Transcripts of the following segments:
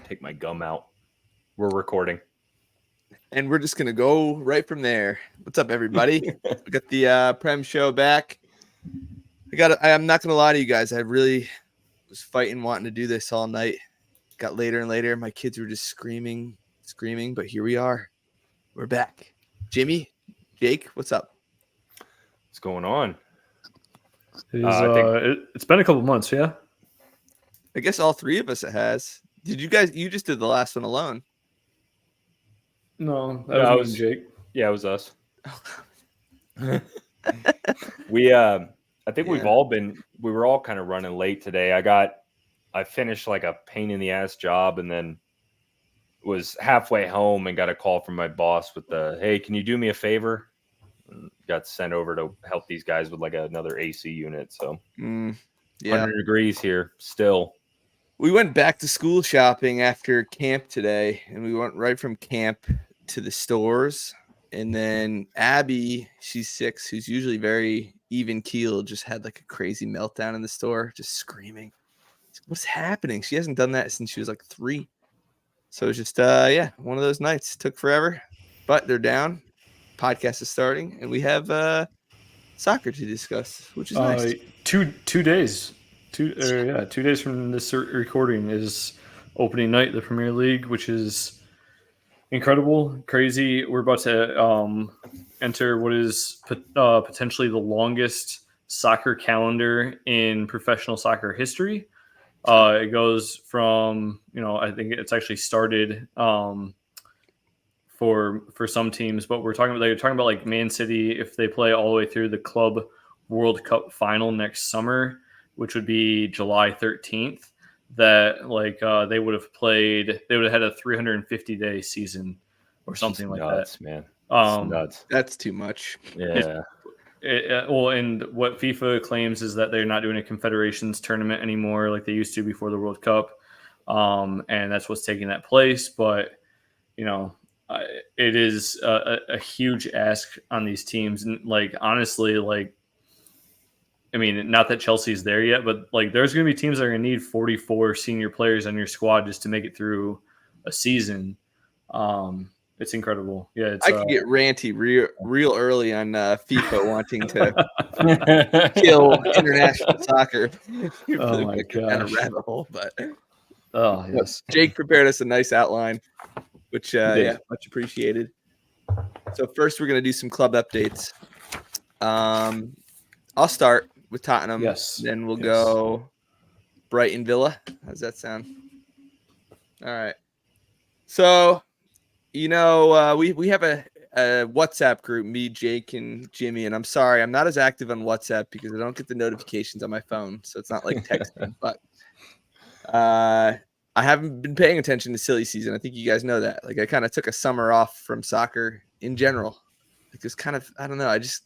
take my gum out. We're recording. And we're just going to go right from there. What's up, everybody? We got the Prem show back. I'm not going to lie to you guys. I really was fighting, wanting to do this all night. Got later and later. My kids were just screaming. But here we are. We're back. Jimmy, Jake, what's up? What's going on? It's been a couple months, yeah? I guess all three of us it has. Did you guys? You just did the last one alone. No, that was Jake. Yeah, it was us. I think we were all kind of running late today. I finished like a pain in the ass job and then was halfway home and got a call from my boss with hey, can you do me a favor? And got sent over to help these guys with like another AC unit. So 100 degrees here still. We went back to school shopping after camp today, and we went right from camp to the stores. And then Abby, she's 6, who's usually very even keeled, just had like a crazy meltdown in the store, just screaming. What's happening? She hasn't done that since she was like 3. So it was just, one of those nights. Took forever, but they're down. Podcast is starting, and we have soccer to discuss, which is nice. 2 days. 2 days from this recording is opening night of the Premier League, which is incredible, crazy. We're about to enter what is potentially the longest soccer calendar in professional soccer history. It goes from, I think it's actually started for some teams, but they're talking about like Man City, if they play all the way through the Club World Cup final next summer, which would be July 13th, that they would have had a 350-day season or something like nuts, that. Man. Nuts. That's too much. Yeah. And what FIFA claims is that they're not doing a Confederations tournament anymore like they used to before the World Cup. And that's what's taking that place. But, it is a huge ask on these teams. And honestly, not that Chelsea's there yet, but there's going to be teams that are going to need 44 senior players on your squad just to make it through a season. It's incredible. Yeah, I could get ranty real early on FIFA wanting to kill international soccer. Oh my gosh! Kind of rabbit hole, but yes, Jake prepared us a nice outline, which much appreciated. So first, we're gonna do some club updates. I'll start with Tottenham. Yes. Then we'll go Brighton Villa. How's that sound? All right. So, we have a WhatsApp group, me, Jake, and Jimmy. And I'm sorry, I'm not as active on WhatsApp because I don't get the notifications on my phone. So it's not like texting. But I haven't been paying attention to silly season. I think you guys know that. I kind of took a summer off from soccer in general. It's kind of, I don't know. I just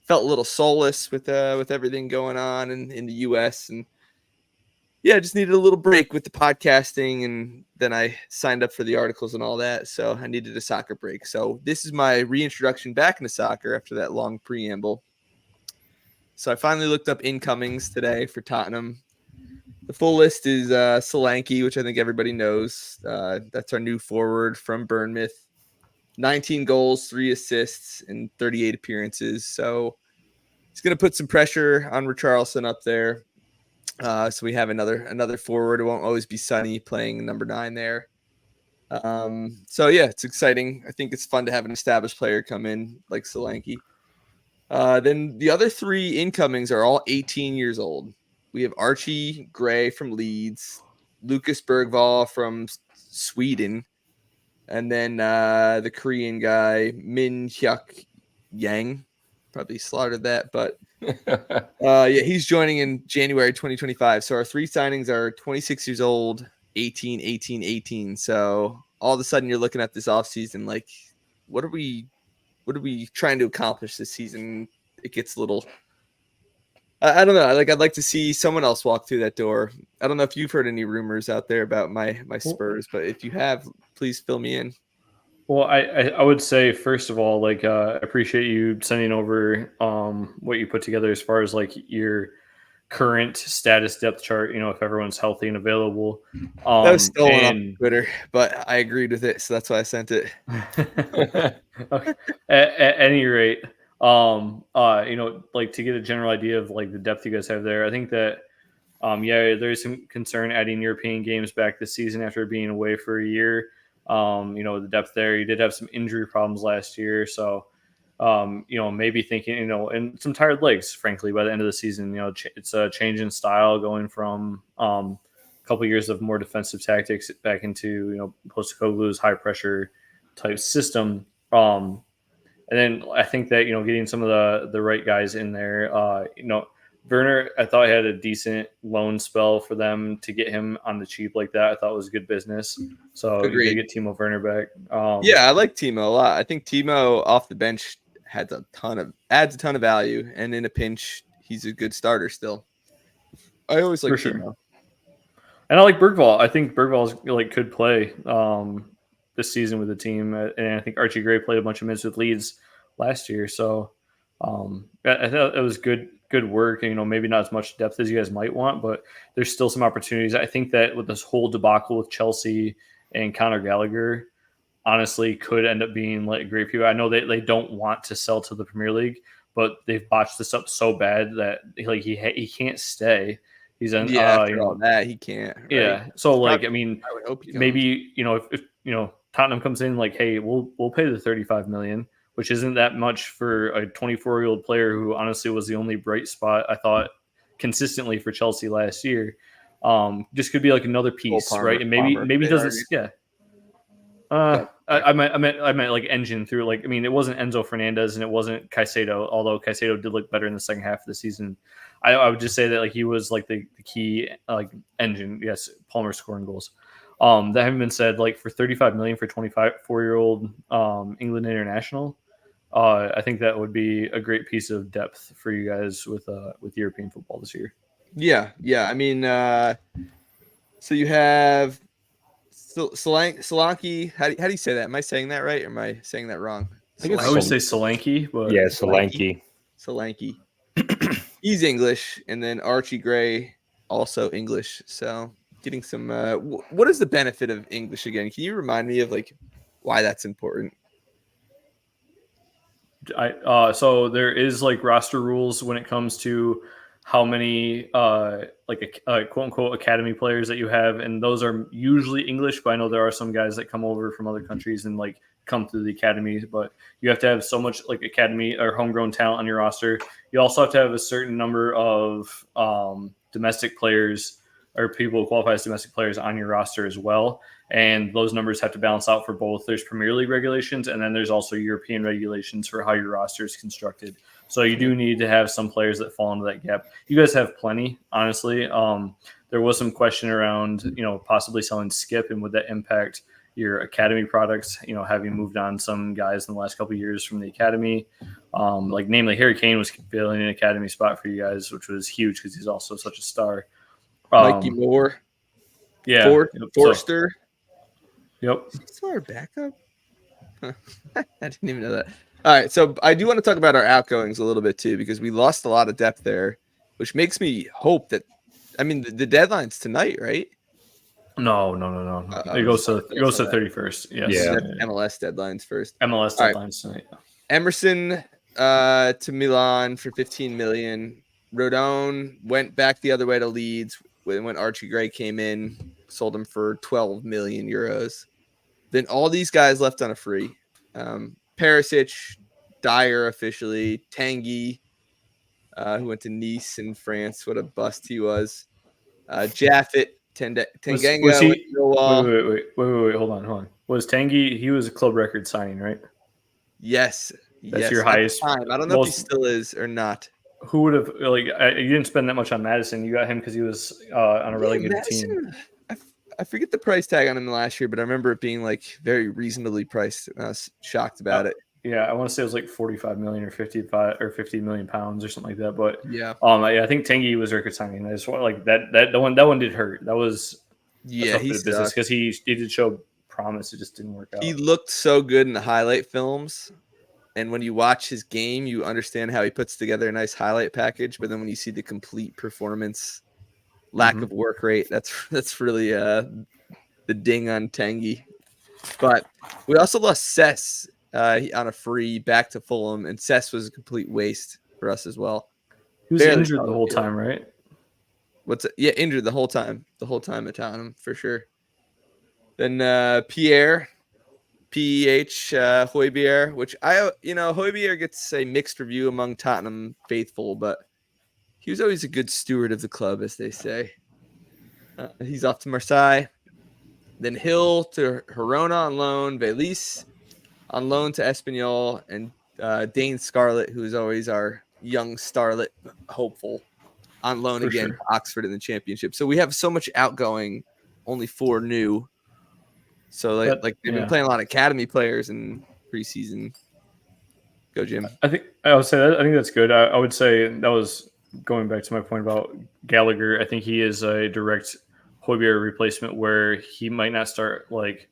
felt a little soulless with everything going on in the U.S. And I just needed a little break with the podcasting, and then I signed up for the articles and all that. So I needed a soccer break. So this is my reintroduction back into soccer after that long preamble. So I finally looked up incomings today for Tottenham. The full list is Solanke, which I think everybody knows. That's our new forward from Bournemouth. 19 goals, 3 assists, and 38 appearances. So it's going to put some pressure on Richarlison up there. So we have another forward. It won't always be Sonny playing number 9 there. It's exciting. I think it's fun to have an established player come in like Solanke. Then the other 3 incomings are all 18 years old. We have Archie Gray from Leeds, Lucas Bergvall from Sweden, and then the Korean guy Min Hyuk Yang. Probably slaughtered that, but he's joining in January 2025. So our 3 signings are 26 years old, 18, 18, 18. So all of a sudden you're looking at this offseason like, what are we trying to accomplish this season? It gets a little, I don't know. I'd like to see someone else walk through that door. I don't know if you've heard any rumors out there about my Spurs, but if you have, please fill me in. Well, I would say, first of all, I appreciate you sending over what you put together as far as your current status depth chart, if everyone's healthy and available. That was stolen off Twitter, but I agreed with it, so that's why I sent it. Okay. At any rate, to get a general idea of like the depth you guys have there, I think that there's some concern adding European games back this season after being away for a year. The depth there, you did have some injury problems last year, so maybe thinking, and some tired legs, frankly, by the end of the season. It's a change in style going from a couple years of more defensive tactics back into, Postecoglou's high pressure type system. And then I think that, getting some of the right guys in there, Werner, I thought had a decent loan spell for them to get him on the cheap like that. I thought was good business. So you did get Timo Werner back. I like Timo a lot. I think Timo off the bench adds a ton of value, and in a pinch, he's a good starter still. I always like Timo. Sure. And I like Bergvall. I think Bergvall could play this season with the team, and I think Archie Gray played a bunch of minutes with Leeds last year. So I thought it was good work. And, maybe not as much depth as you guys might want, but there's still some opportunities. I think that with this whole debacle with Chelsea and Conor Gallagher, honestly, could end up being like great people. I know they don't want to sell to the Premier League, but they've botched this up so bad that he can't stay. He's after all that he can't. Right? Yeah. So I would hope maybe if Tottenham comes in like, hey, we'll pay the 35 million, which isn't that much for a 24-year-old player who honestly was the only bright spot I thought consistently for Chelsea last year. Just could be like another piece, right? And maybe doesn't. Yeah. I meant like engine through. It wasn't Enzo Fernandez and it wasn't Caicedo, although Caicedo did look better in the second half of the season. I would just say that he was like the key engine. Yes, Palmer scoring goals. That having been said, for 35 million for 24-year-old England international, I think that would be a great piece of depth for you guys with European football this year. Yeah. I mean, so you have Solanke. How do you say that? Am I saying that right, or am I saying that wrong? I always say Solanke, but yeah, Solanke. He's English, and then Archie Gray also English. So getting some. What is the benefit of English again? Can you remind me of why that's important? So there is roster rules when it comes to how many quote unquote academy players that you have, and those are usually English, but I know there are some guys that come over from other countries and come through the academy, but you have to have so much academy or homegrown talent on your roster. You also have to have a certain number of domestic players or people who qualify as domestic players on your roster as well. And those numbers have to balance out for both. There's Premier League regulations, and then there's also European regulations for how your roster is constructed. So you do need to have some players that fall into that gap. You guys have plenty, honestly. There was some question around, possibly selling Skip, and would that impact your academy products, having moved on some guys in the last couple of years from the academy. Namely Harry Kane was filling an academy spot for you guys, which was huge because he's also such a star. Mikey Moore. Yeah. Forster. Yep. Is he still our backup? I didn't even know that. All right, so I do want to talk about our outgoings a little bit too, because we lost a lot of depth there, which makes me hope that. I mean, the deadline's tonight, right? No. It goes to 31st. Yes. Yeah. MLS deadlines first. MLS deadlines tonight. Emerson to Milan for 15 million. Rodon went back the other way to Leeds when Archie Gray came in, sold him for 12 million euros. Then all these guys left on a free. Perisic, Dyer officially, Tanguy, who went to Nice in France. What a bust he was. Jaffet, Tanganga. Was he, wait, hold on. Was Tanguy, he was a club record signing, right? Yes. That's your highest. Time. I don't know if he still is or not. Who would have, you didn't spend that much on Madison. You got him because he was on a relegated team. I forget the price tag on him last year, but I remember it being very reasonably priced. I was shocked about it. Yeah, I want to say it was 45 million or 55 or 50 million pounds or something like that. But yeah, I think Tanguy was record signing. I just want that one did hurt. That was he's business because he did show promise. It just didn't work out. He looked so good in the highlight films, And when you watch his game, you understand how he puts together a nice highlight package. But then when you see the complete performance, lack of work rate, that's really the ding on Tanguy. But we also lost Cess on a free back to Fulham, and Cess was a complete waste for us as well. He was injured the whole time, right? Injured the whole time at Tottenham for sure. Then Pierre, PH Højbjerg, which Højbjerg gets a mixed review among Tottenham faithful, but he was always a good steward of the club, as they say. He's off to Marseille. Then Hill to Girona on loan, Velis on loan to Espanyol, and Dane Scarlett, who is always our young starlet hopeful, on loan again to Oxford in the Championship. So we have so much outgoing, only 4 new. So they've been playing a lot of academy players in preseason. Go, Jim. I think that's good. I would say that was going back to my point about Gallagher. I think he is a direct Højbjerg replacement where he might not start like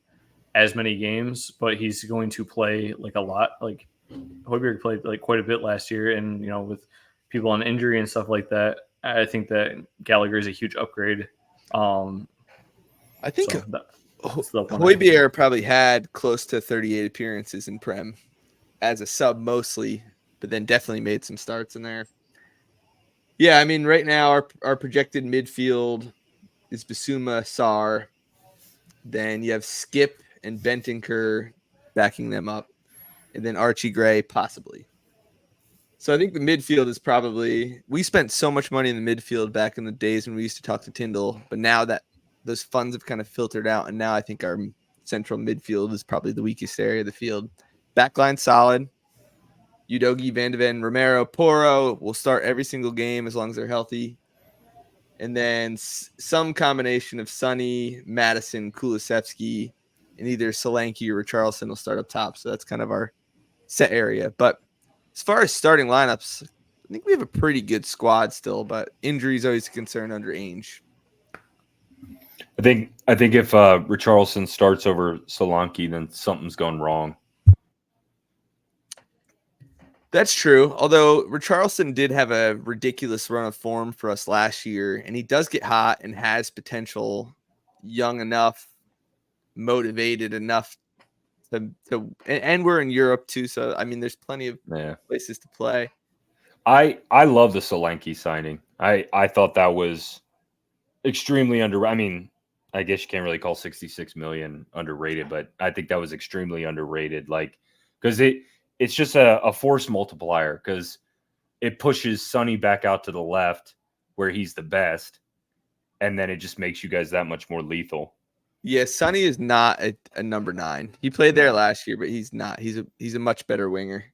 as many games, but he's going to play like a lot. Like Højbjerg played like quite a bit last year, and with people on injury and stuff like that, I think that Gallagher is a huge upgrade. I think Højbjerg probably had close to 38 appearances in Prem as a sub mostly, but then definitely made some starts in there. Yeah, I mean, right now our projected midfield is Bissouma, Sarr. Then you have Skip and Bentancur backing them up, and then Archie Gray possibly. So I think the midfield is probably – we spent so much money in the midfield back in the days when we used to talk to Tyndall, but now that those funds have kind of filtered out, and now I think our central midfield is probably the weakest area of the field. Backline solid. Udogie, Van de Ven, Romero, Porro will start every single game as long as they're healthy. And then some combination of Sonny, Madison, Kulusevski, and either Solanke or Richarlison will start up top. So that's kind of our set area. But as far as starting lineups, I think we have a pretty good squad still, but injury is always a concern under Ainge. I think if Richarlison starts over Solanke, then something's gone wrong. That's true. Although Richarlison did have a ridiculous run of form for us last year, and he does get hot and has potential, young enough, motivated enough and we're in Europe too. So, I mean, there's plenty of places to play. I love the Solanke signing. I thought that was extremely underrated. I mean, I guess you can't really call 66 million underrated, but I think that was extremely underrated. Like, because it's just a force multiplier because it pushes Sonny back out to the left where he's the best, and then it just makes you guys that much more lethal. Yeah, Sonny is not a number 9. He played there last year, but he's not. He's a much better winger.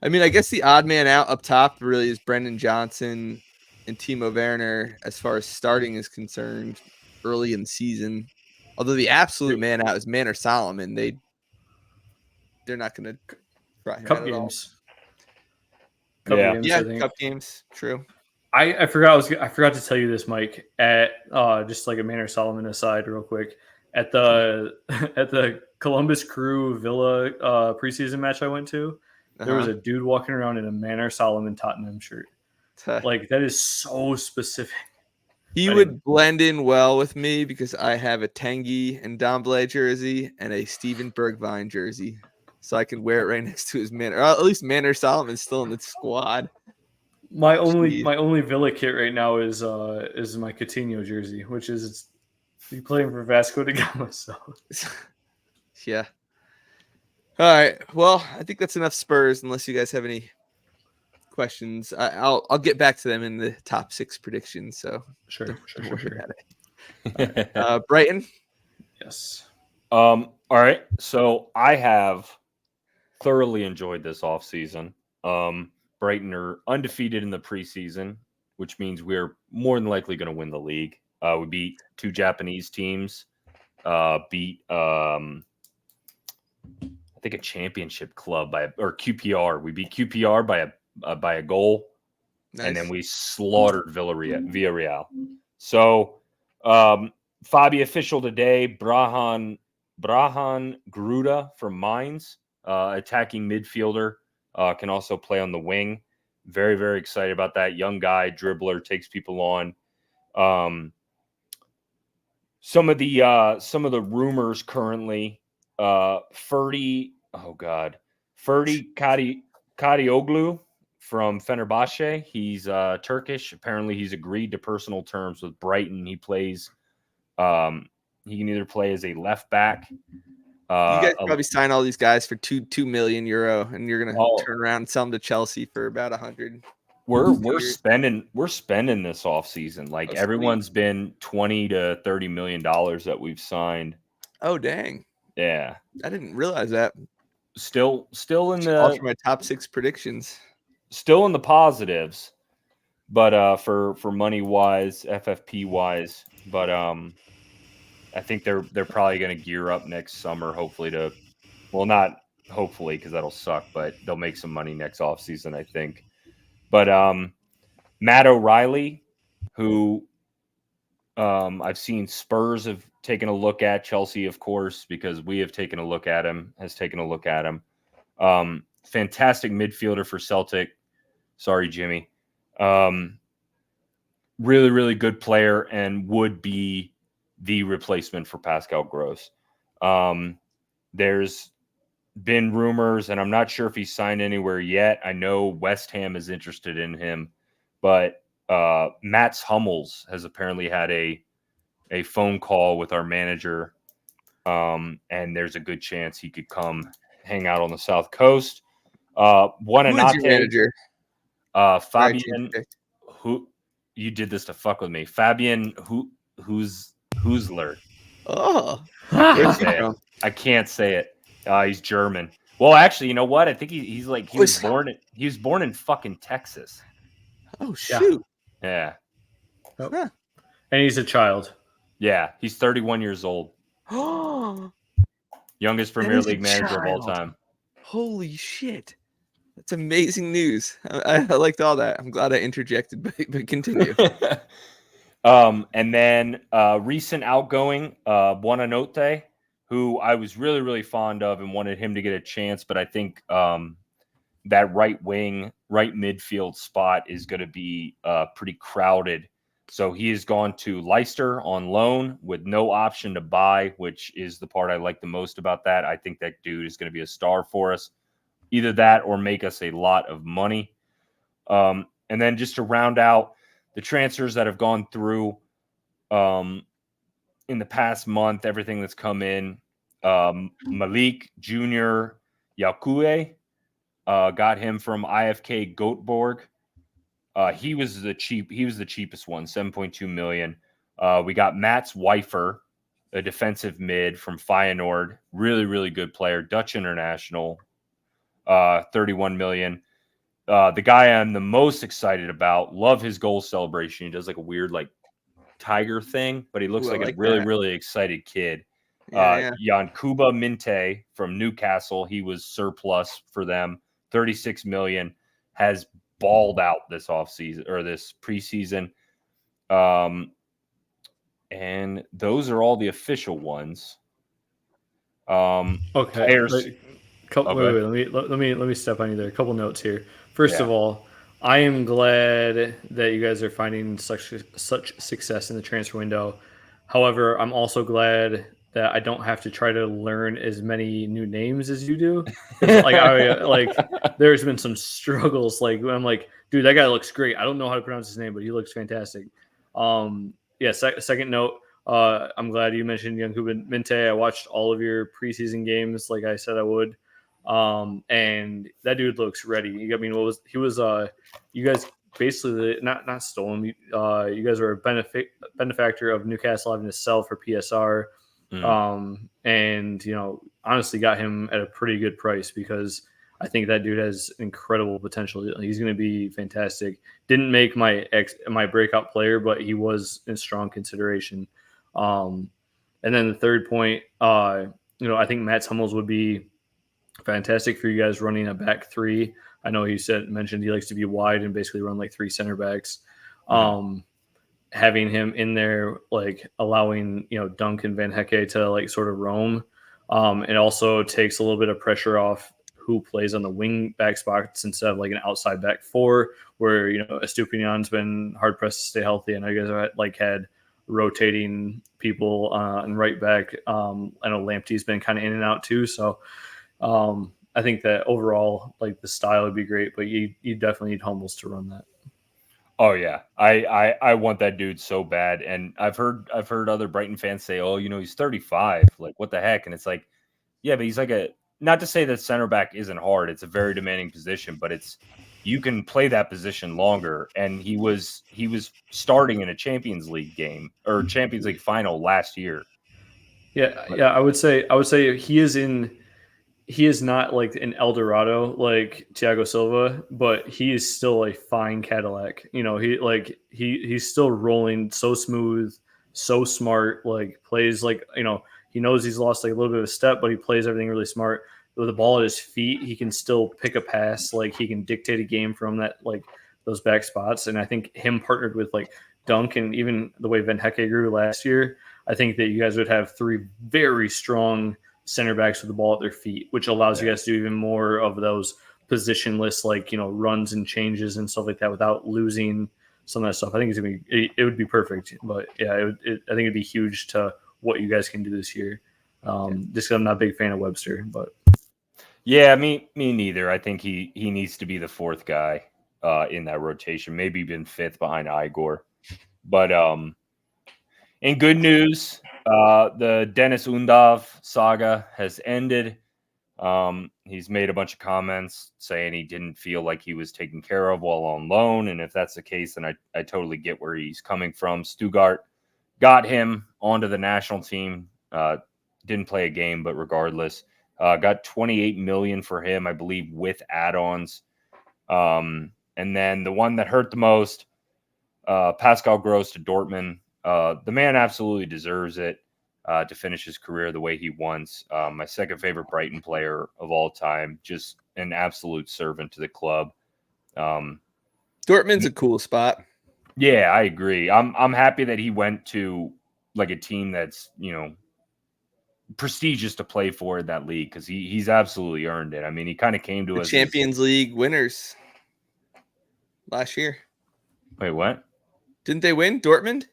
I mean, I guess the odd man out up top really is Brendan Johnson and Timo Werner as far as starting is concerned early in the season. Although the absolute man out is Manor Solomon. They're not going to try him Cup games. Cup games. True. I forgot to tell you this, Mike. At just like a Manor Solomon aside, real quick. At the Columbus Crew Villa preseason match I went to, there was a dude walking around in a Manor Solomon Tottenham shirt. Like that is so specific. He would blend in well with me because I have a Tanguy and Domblé jersey and a Steven Bergwijn jersey. So I can wear it right next to his Manor. Or at least Manor Solomon's still in the squad. My only Villa kit right now is my Coutinho jersey, which is playing for Vasco da Gama. So yeah. All right. Well, I think that's enough Spurs. Unless you guys have any questions, I'll get back to them in the top 6 predictions. So sure. Brighton. Yes. All right. So I have thoroughly enjoyed this offseason. Brighton are undefeated in the preseason, which means we're more than likely going to win the league. We beat 2 Japanese teams, beat I think a championship club or QPR. We beat QPR by a goal, nice. And then we slaughtered Villarreal. So Fabi official today, Brahan Gruda from Mainz. attacking midfielder, can also play on the wing. Very, very excited about that. Young guy, dribbler, takes people on. Some of the rumors currently, Ferdi Kadioglu from Fenerbahce. He's Turkish. Apparently, he's agreed to personal terms with Brighton. He plays. He can either play as a left back. You guys probably sign all these guys for €2 million, and you're gonna turn around and sell them to Chelsea for about 100. We're spending this offseason. Like everyone's been $20 to $30 million that we've signed. Oh dang! Yeah, I didn't realize that. Still in the all for my top 6 predictions. Still in the positives, but for money wise, FFP wise, but I think they're probably going to gear up next summer, hopefully not hopefully because that'll suck, but they'll make some money next offseason, I think. But Matt O'Reilly, who I've seen Spurs have taken a look at, Chelsea, of course, because we have taken a look at him, fantastic midfielder for Celtic. Sorry, Jimmy. Really, really good player and would be the replacement for Pascal Gross. There's been rumors, and I'm not sure if he's signed anywhere yet. I know West Ham is interested in him, but Mats Hummels has apparently had a phone call with our manager, and there's a good chance he could come hang out on the South Coast. Who's your manager? Fabian, who you did this to fuck with me? Fabian Husler. Oh, I can't say it. He's German. Well, actually, you know what? I think he was born in fucking Texas. Oh shoot! Yeah. Oh. Huh. And he's a child. Yeah, he's 31 years old. Youngest Premier League manager of all time. Holy shit! That's amazing news. I liked all that. I'm glad I interjected, but continue. And then recent outgoing Buonanotte, who I was really, really fond of and wanted him to get a chance, but I think that right midfield spot is going to be pretty crowded. So he has gone to Leicester on loan with no option to buy, which is the part I like the most about that. I think that dude is going to be a star for us. Either that or make us a lot of money. And then just to round out the transfers that have gone through in the past month, everything that's come in, Malik Jr. Yakue, got him from IFK Göteborg. He was the cheapest one, 7.2 million. We got Mats Weifer, a defensive mid from Feyenoord, really, really good player, Dutch international, 31 million. The guy I'm the most excited about, love his goal celebration. He does like a weird like tiger thing, but he looks like a really, really excited kid. Yankuba Minte from Newcastle, he was surplus for them, 36 million, has balled out this offseason or this preseason. And those are all the official ones. Okay. Players. Wait, let me step on you there. A couple notes here. First of all, I am glad that you guys are finding such success in the transfer window. However, I'm also glad that I don't have to try to learn as many new names as you do. There's been some struggles. Like I'm like, dude, that guy looks great. I don't know how to pronounce his name, but he looks fantastic. Second note. I'm glad you mentioned Yankuba Minte. I watched all of your preseason games, like I said I would. And that dude looks ready. I mean, you guys basically not stolen. You guys are a benefactor of Newcastle having to sell for PSR. And honestly got him at a pretty good price because I think that dude has incredible potential. He's going to be fantastic. Didn't make my breakout player, but he was in strong consideration. And then the third point, I think Mats Hummels would be fantastic for you guys running a back three. I know he mentioned he likes to be wide and basically run like 3 center backs. Having him in there, like allowing, Duncan Van Hecke to like sort of roam. It also takes a little bit of pressure off who plays on the wing back spots instead of like an outside back four, where Estupiñán's been hard pressed to stay healthy. I know you guys are had rotating people and right back. I know Lamptey's been kind of in and out too, so I think that overall, like, the style would be great, but you definitely need Hummels to run that. Oh yeah, I want that dude so bad, and I've heard other Brighton fans say, "Oh, he's 35. Like, what the heck?" And it's like, yeah, but he's like not to say that center back isn't hard. It's a very demanding position, but you can play that position longer. And he was starting in a Champions League game or Champions League final last year. Yeah, I would say he is not like an El Dorado like Thiago Silva, but he is still a fine Cadillac. He's still rolling so smooth, so smart, like plays like, he knows he's lost like a little bit of a step, but he plays everything really smart. With the ball at his feet, he can still pick a pass, like he can dictate a game from that, like those back spots. And I think him partnered with like Dunk and even the way Van Hecke grew last year, I think that you guys would have three very strong center backs with the ball at their feet, which allows you guys to do even more of those positionless, like, runs and changes and stuff like that without losing some of that stuff. I think it would be perfect. But yeah, I think it'd be huge to what you guys can do this year. Just because I'm not a big fan of Webster, but yeah, me neither. I think he needs to be the fourth guy in that rotation, maybe even fifth behind Igor. But in good news, the Dennis Undav saga has ended. He's made a bunch of comments saying he didn't feel like he was taken care of while on loan. And if that's the case, then I totally get where he's coming from. Stuttgart got him onto the national team. Didn't play a game, but regardless, got 28 million for him, I believe, with add-ons. And then the one that hurt the most, Pascal Gross to Dortmund. The man absolutely deserves it to finish his career the way he wants. My second favorite Brighton player of all time, just an absolute servant to the club. Dortmund's a cool spot. Yeah, I agree. I'm happy that he went to like a team that's prestigious to play for in that league, because he's absolutely earned it. I mean, he kind of came to us Champions League winners last year. Wait, what? Didn't they win? Dortmund?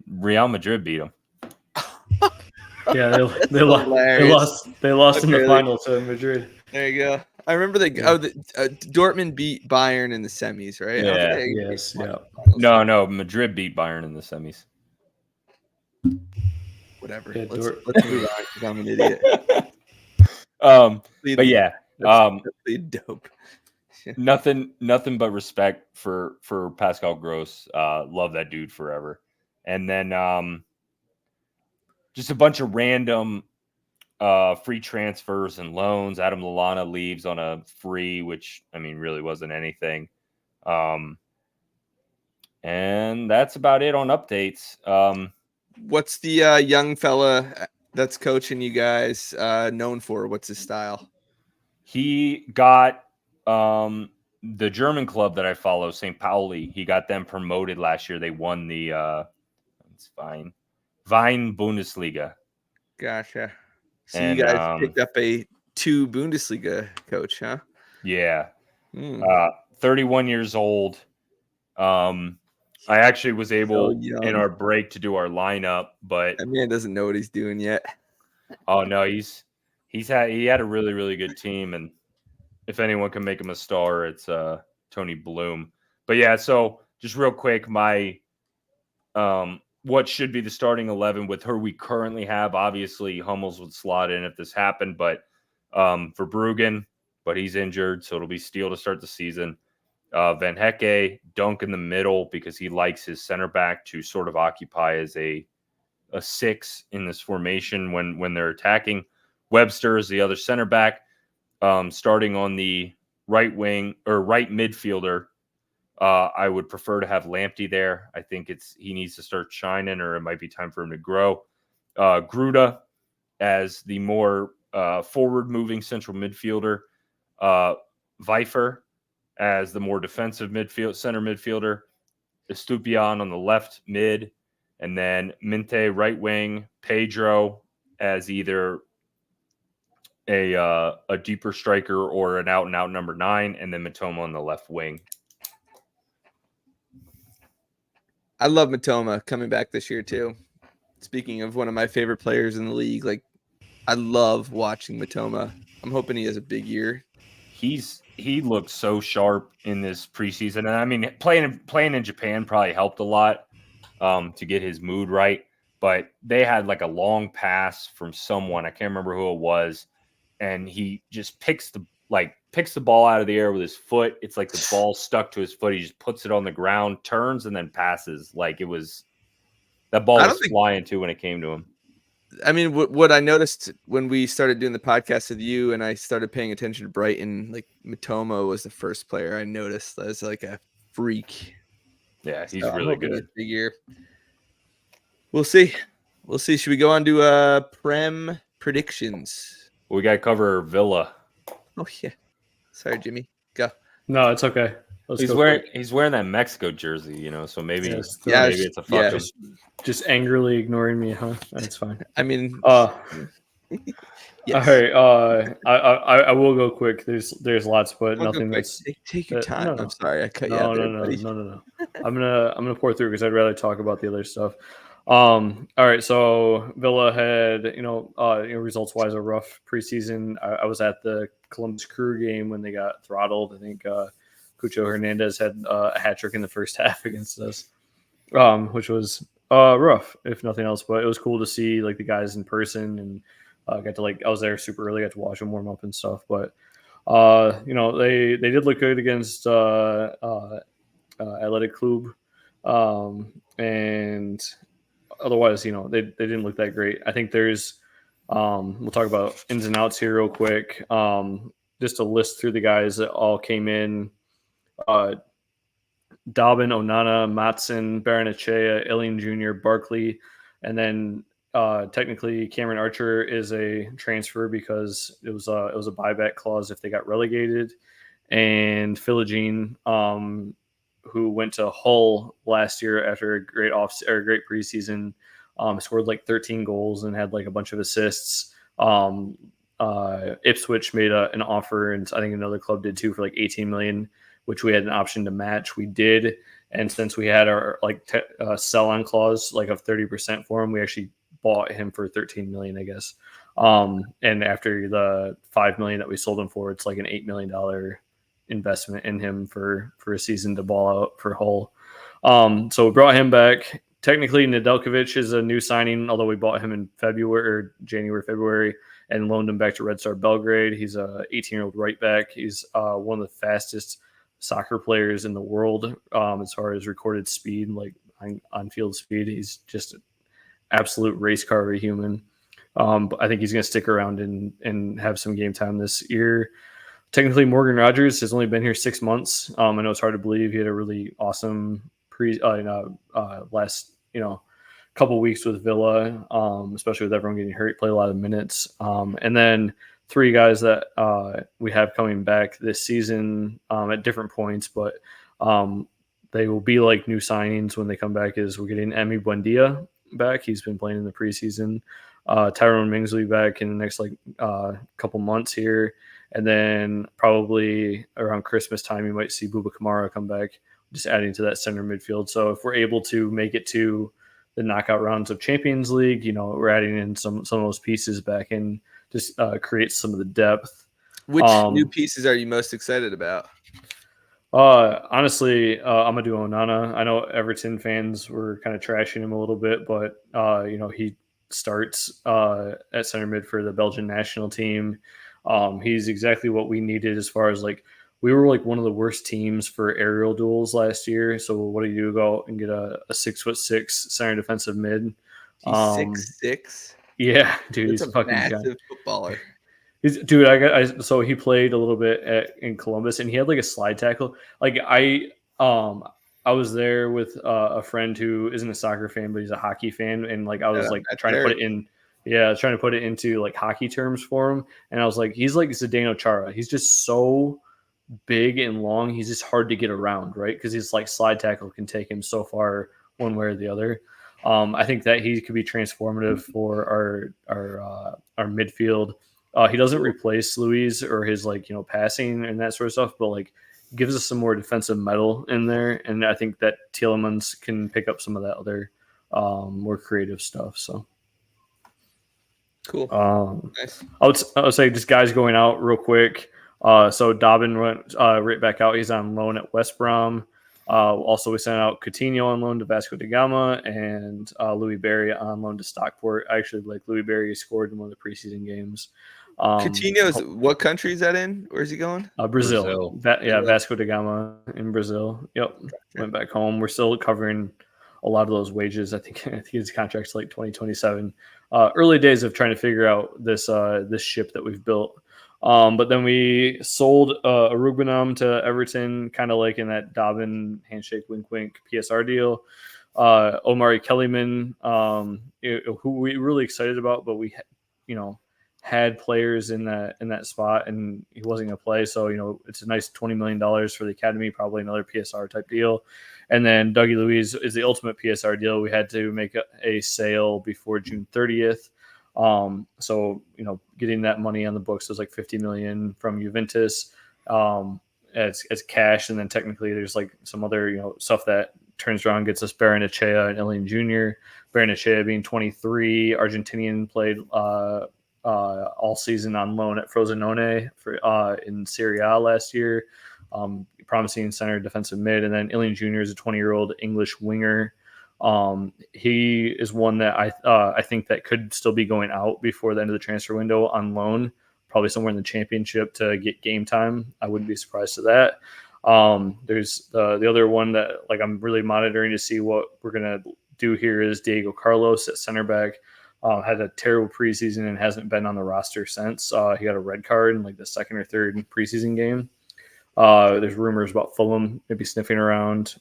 Real Madrid beat them. Yeah, they lost in the final to Madrid. There you go. I remember Dortmund beat Bayern in the semis, right? Yeah. Yes. Yeah. No, Madrid beat Bayern in the semis. Whatever. Yeah, let's move on because I'm an idiot. But yeah, dope. nothing but respect for Pascal Gross. Love that dude forever. And then just a bunch of random free transfers and loans. Adam Lallana leaves on a free, which I mean really wasn't anything. And that's about it on updates. What's the young fella that's coaching you guys known for? What's his style? He got the German club that I follow, St. Pauli. He got them promoted last year. They won the it's fine. Wein Bundesliga. Gotcha. So you guys picked up a 2 Bundesliga coach, huh? Yeah. 31 years old. I actually was able in our break to do our lineup, but that man doesn't know what he's doing yet. Oh no, he had a really, really good team, and if anyone can make him a star, it's Tony Bloom. But yeah, so just real quick, my what should be the starting 11 with who we currently have. Obviously, Hummels would slot in if this happened, but for Bruggen, but he's injured, so it'll be Steele to start the season. Van Hecke, Dunk in the middle because he likes his center back to sort of occupy as a 6 in this formation when they're attacking. Webster is the other center back, starting on the right wing or right midfielder. I would prefer to have Lamptey there. I think he needs to start shining, or it might be time for him to grow. Gruda as the more forward-moving central midfielder. Weifer as the more defensive center midfielder. Estupiñán on the left mid, and then Minte right wing. Pedro as either a deeper striker or an out and out number 9, and then Matoma on the left wing. I love Matoma coming back this year too. Speaking of one of my favorite players in the league, like I love watching Matoma. I'm hoping he has a big year. He looked so sharp in this preseason, and I mean playing in Japan probably helped a lot to get his mood right. But they had like a long pass from someone, I can't remember who it was, and he just picks the ball out of the air with his foot. It's like the ball stuck to his foot. He just puts it on the ground, turns, and then passes. Like it was that ball was flying too when it came to him. I mean, what I noticed when we started doing the podcast with you and I started paying attention to Brighton, like Matoma was the first player I noticed as like a freak. Yeah, he's really good. Big year. We'll see. Should we go on to Prem predictions? We got to cover Villa. Oh yeah. Sorry, Jimmy. Go. No, it's okay. He's wearing that Mexico jersey, so maybe maybe it's a fuck. Yeah, just angrily ignoring me, huh? That's fine. I mean, yes. All right. I will go quick. There's lots, but nothing that's take your time. No. I'm sorry, I cut you out. No. I'm gonna pour through because I'd rather talk about the other stuff. All right. So Villa had results wise a rough preseason. I was at the Columbus Crew game when they got throttled. I think Cucho Hernandez had a hat trick in the first half against us, which was rough if nothing else. But it was cool to see like the guys in person, and got to I was there super early, got to watch them warm up and stuff. But they did look good against Athletic Club, and otherwise they didn't look that great. I think there's we'll talk about ins and outs here real quick. Just to list through the guys that all came in. Dobbin, Onana, Matson, Baranachea, Illian Jr., Barkley, and then technically Cameron Archer is a transfer because it was a buyback clause if they got relegated, and Philogene, who went to Hull last year after a great preseason, scored like 13 goals and had like a bunch of assists. Ipswich made an offer, and I think another club did too, for like 18 million, which we had an option to match. We did, and since we had our sell-on clause of 30% for him, we actually bought him for 13 million, I guess. And after the 5 million that we sold him for, it's like an $8 million investment in him for a season to ball out for Hull. So we brought him back. Technically, Nedeljkovic is a new signing, although we bought him in January, February, and loaned him back to Red Star Belgrade. He's a 18-year-old right back. He's one of the fastest soccer players in the world as far as recorded speed, like on-field speed. He's just an absolute race car of a human. But I think he's going to stick around and have some game time this year. Technically, Morgan Rogers has only been here 6 months. I know it's hard to believe. He had a really awesome last couple weeks with Villa, especially with everyone getting hurt. Played a lot of minutes, and then 3 guys that we have coming back this season at different points, but they will be like new signings when they come back. We're getting Emi Buendia back. He's been playing in the preseason. Tyrone Mings will be back in the next couple months here. And then probably around Christmas time, you might see Bouba Kamara come back, just adding to that center midfield. So if we're able to make it to the knockout rounds of Champions League, we're adding in some of those pieces back and just create some of the depth. Which new pieces are you most excited about? Honestly, Amadou Onana. I know Everton fans were kind of trashing him a little bit, but he starts at center mid for the Belgian national team. He's exactly what we needed as far as we were one of the worst teams for aerial duels last year. So what do you do? Go and get a 6'6" center defensive mid. He's 6'6". Yeah, dude, he's a fucking massive footballer. So he played a little bit in Columbus, and he had a slide tackle. I was there with a friend who isn't a soccer fan, but he's a hockey fan, and I was trying to put it in. Yeah, trying to put it into hockey terms for him. And I was he's like Zdeno Chara. He's just so big and long. He's just hard to get around, right? Because his slide tackle can take him so far one way or the other. I think that he could be transformative for our midfield. He doesn't replace Luis or his passing and that sort of stuff, but gives us some more defensive metal in there, and I think that Tielemans can pick up some of that other more creative stuff. So cool. Nice. I would say just guys going out real quick. So Dobbin went right back out. He's on loan at West Brom. Also, we sent out Coutinho on loan to Vasco da Gama and Louis Barry on loan to Stockport. I actually like Louis Barry. He scored in one of the preseason games. Coutinho's what country is that in? Where's he going? Brazil. Vasco da Gama in Brazil. Yep. Went back home. We're still covering a lot of those wages. I think his contract's 2027. Early days of trying to figure out this ship that we've built. But then we sold Arugbanam to Everton, kind of like in that Dobbin handshake, wink, wink PSR deal. Omari Kellyman, who we really excited about, but we, had players in that spot, and he wasn't going to play. So it's a nice $20 million for the academy, probably another PSR type deal. And then Dougie Luiz is the ultimate PSR deal. We had to make a sale before June 30th. So getting that money on the books was $50 million from Juventus as cash, and then technically there's some other stuff that turns around, gets us Barrenechea and Ilian Jr. Barrenechea being 23, Argentinian, played all season on loan at Frosinone in Serie A last year. Promising center defensive mid, and then Ilian Jr. is a 20-year-old English winger. He is one that I think that could still be going out before the end of the transfer window on loan, probably somewhere in the championship to get game time. I wouldn't be surprised to that. There's the other one that I'm really monitoring to see what we're gonna do here is Diego Carlos at center back. Had a terrible preseason and hasn't been on the roster since. He got a red card in the second or third preseason game. There's rumors about Fulham maybe sniffing around.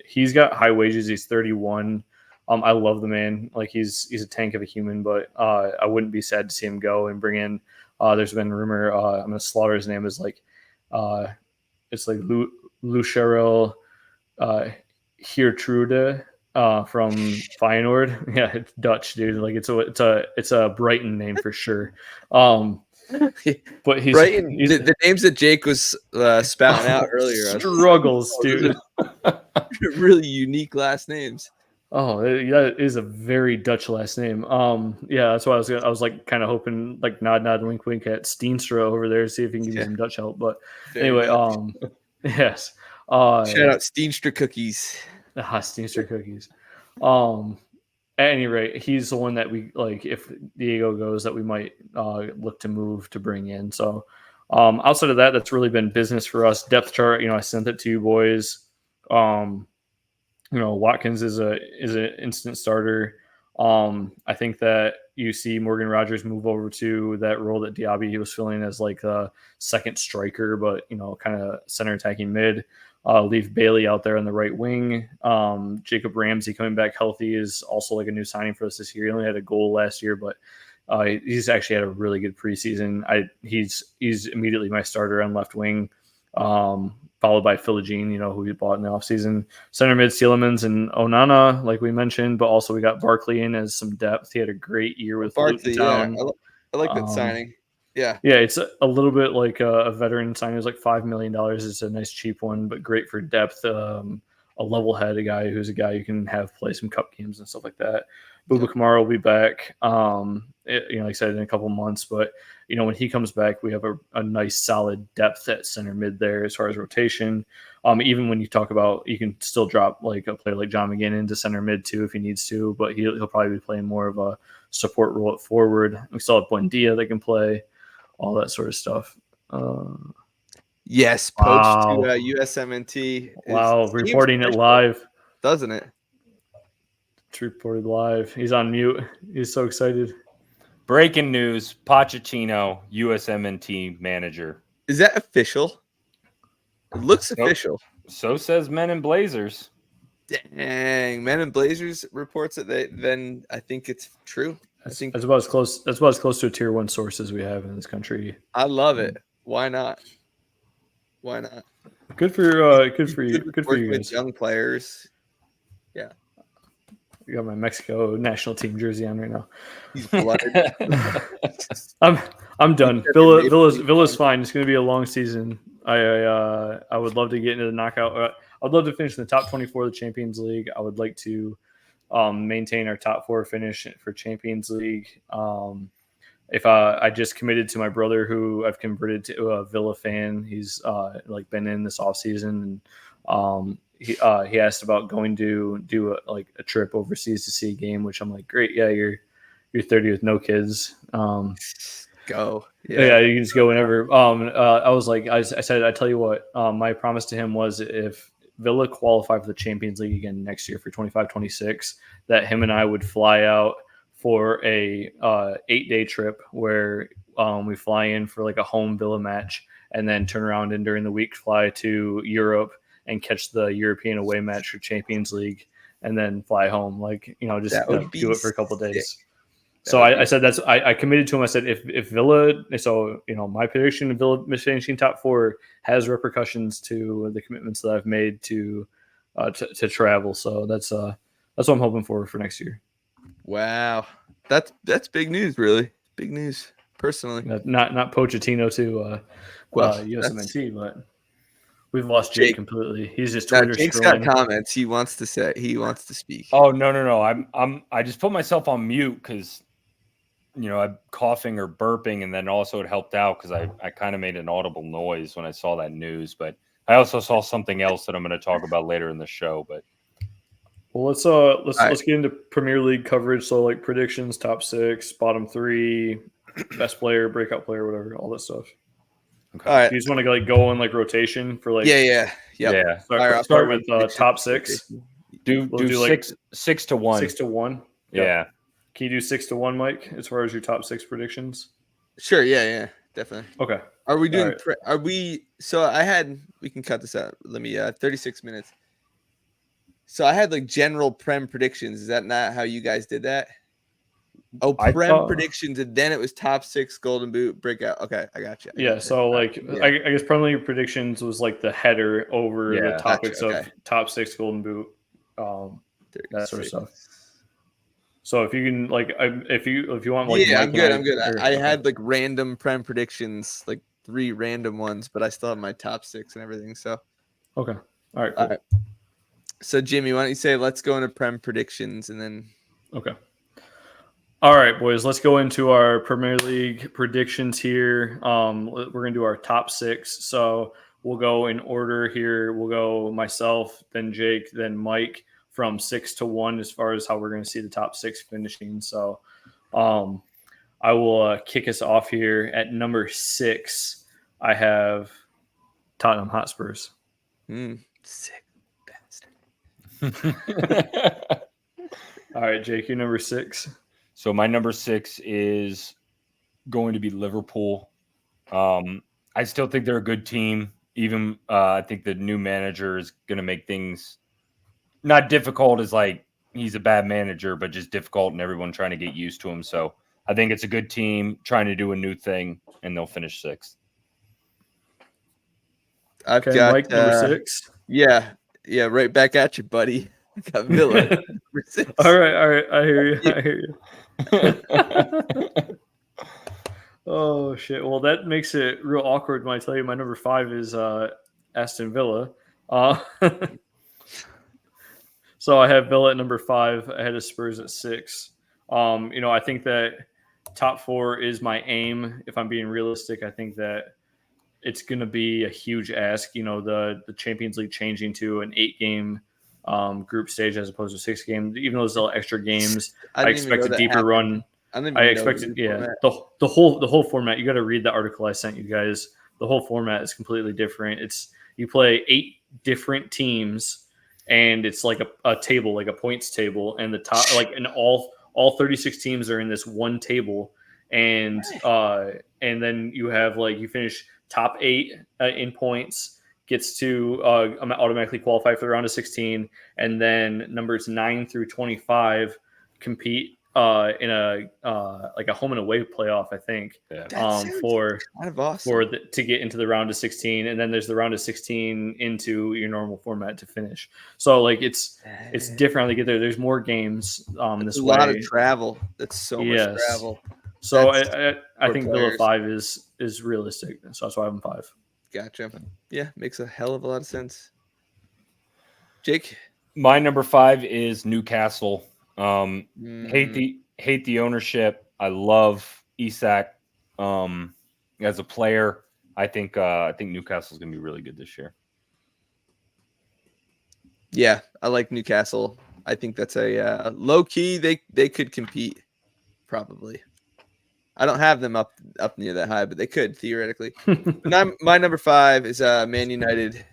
He's got high wages. He's 31. I love the man. He's a tank of a human, but I wouldn't be sad to see him go and bring in. There's been rumor. I'm gonna slaughter his name. Is it's Lucharel Geertruide from Feyenoord. Yeah, it's Dutch, dude. It's a Brighton name for sure. But he's the names that Jake was spouting out earlier. Struggles, dude. Really unique last names. Oh, that is a very Dutch last name. Yeah, that's why I was kind of hoping nod, wink, wink at Steenstra over there to see if he can give me some Dutch help. But anyway, yes. Shout out Steenstra cookies. Steenstra cookies. At any rate, he's the one that we if Diego goes, that we might look to move to bring in. So outside of that, that's really been business for us. Depth chart, I sent it to you boys. Watkins is an instant starter. I think that you see Morgan Rogers move over to that role that Diaby was filling as a second striker, but kind of center attacking mid. Leave Bailey out there on the right wing. Jacob Ramsey coming back healthy is also a new signing for us this year. He only had a goal last year, but he's actually had a really good preseason. He's immediately my starter on left wing, followed by Philogene, who we bought in the offseason. Center mid, Tielemans and Onana, like we mentioned, but also we got Barkley in as some depth. He had a great year with Barkley. Yeah, I like that signing. Yeah, it's a little bit like a veteran signing. It was $5 million. It's a nice cheap one, but great for depth. A level head, a guy you can have play some cup games and stuff like that. Bouba Kamara will be back. Like I said, in a couple months, but when he comes back, we have a nice solid depth at center mid there as far as rotation. Even when you talk about, you can still drop a player like John McGinn into center mid too if he needs to, but he'll probably be playing more of a support role at forward. We still have Buendia that can play. All that sort of stuff. Yes, poached to USMNT. Wow, reporting it live. Doesn't it? It's reported live. He's on mute. He's so excited. Breaking news, Pochettino, USMNT manager. Is that official? It looks official. So says Men in Blazers. Dang, Men in Blazers reports it. Then I think it's true. That's about as close. That's about as close to a tier 1 source as we have in this country. I love it. Why not? Why not? Good for you. Good for you guys. Young players. Yeah. You got my Mexico national team jersey on right now. He's blooded. I'm I'm done. Villa's fine. It's going to be a long season. I would love to get into the knockout. I'd love to finish in the top 24 of the Champions League. I would like to maintain our top 4 finish for Champions League. If I just committed to my brother, who I've converted to a Villa fan. He's been in this offseason, and he asked about going to do a trip overseas to see a game, which I'm like, great, yeah, you're 30 with no kids. Go. Yeah, you can just go whenever. I was like, I said, I tell you what, my promise to him was if Villa qualify for the Champions League again next year for 25-26, that him and I would fly out for a 8-day trip where we fly in for like a home Villa match and then turn around and during the week fly to Europe and catch the European away match for Champions League and then fly home. Just do it for a couple of days. So I said I committed to him. I said if Villa, my prediction of Villa finishing top 4 has repercussions to the commitments that I've made to travel. So that's what I'm hoping for next year. Wow, that's big news. Really big news. Personally, not Pochettino to USMNT, but we've lost Jake completely. He's just Twitter. Jake's got comments. He wants to speak. Oh no! I just put myself on mute because I'm coughing or burping, and then also it helped out because I kind of made an audible noise when I saw that news. But I also saw something else that I'm going to talk about later in the show. But well, let's get into Premier League coverage. So like predictions, top 6, bottom 3, best player, breakout player, whatever, all that stuff. Okay. All right. You just want to go in rotation for yeah. Start with top 6. Do 6 to 1. 6 to 1. Yeah. Can you do 6 to 1, Mike? As far as your top 6 predictions? Sure. Yeah. Definitely. Okay. Are we doing? We can cut this out. Let me. 36 minutes. So I had general Prem predictions. Is that not how you guys did that? Oh, Prem predictions, and then it was top 6 Golden Boot breakout. Okay, I got you. Yeah, so I guess Premier League predictions was the header over the topics of top 6 Golden Boot, that sort of stuff. So if you can if you want I'm good. I had random Prem predictions, 3 random ones, but I still have my top 6 and everything. So okay, all right, cool. All right. So Jimmy, why don't you say let's go into Prem predictions and then okay. All right, boys, let's go into our Premier League predictions here. We're going to do our top 6. So we'll go in order here. We'll go myself, then Jake, then Mike from 6 to 1 as far as how we're going to see the top 6 finishing. So I will kick us off here at number 6. I have Tottenham Hotspurs. Sick bastard. All right, Jake, you're number 6. So my number 6 is going to be Liverpool. I still think they're a good team. Even I think the new manager is going to make things not difficult as he's a bad manager, but just difficult and everyone trying to get used to him. So I think it's a good team trying to do a new thing, and they'll finish 6th. I've got Mike, number 6. Yeah, right back at you, buddy. I got Villa. Number 6. All right. I hear you. Oh shit! Well, that makes it real awkward when I tell you my number 5 is Aston Villa. So I have Villa at number 5. I had Spurs at 6. I think that top 4 is my aim. If I'm being realistic, I think that it's going to be a huge ask. The Champions League changing to an 8-game group stage as opposed to 6 games, even though there's still extra games. I expect a deeper run. I expected, the whole format. You got to read the article I sent you guys. The whole format is completely different. You play 8 different teams, and it's like a table, like a points table, and the top, and all 36 teams are in this one table, and then you have you finish top 8 in points. Gets to automatically qualify for the round of 16, and then numbers 9 through 25 compete in a home and away playoff, I think. Yeah. For kind of awesome. To get into the round of 16, and then there's the round of 16 into your normal format to finish. So it's different how they get there. There's more games. This a lot of travel. That's so much travel. So I think Villa players. 5 is realistic. So that's why I'm 5. Gotcha. Yeah, makes a hell of a lot of sense. Jake? My number 5 is Newcastle. Mm. Hate the ownership. I love Isak as a player. I think Newcastle's gonna be really good this year. Yeah, I like Newcastle. I think that's a low key. They could compete, probably. I don't have them up near that high, but they could theoretically. My number 5 is Man United.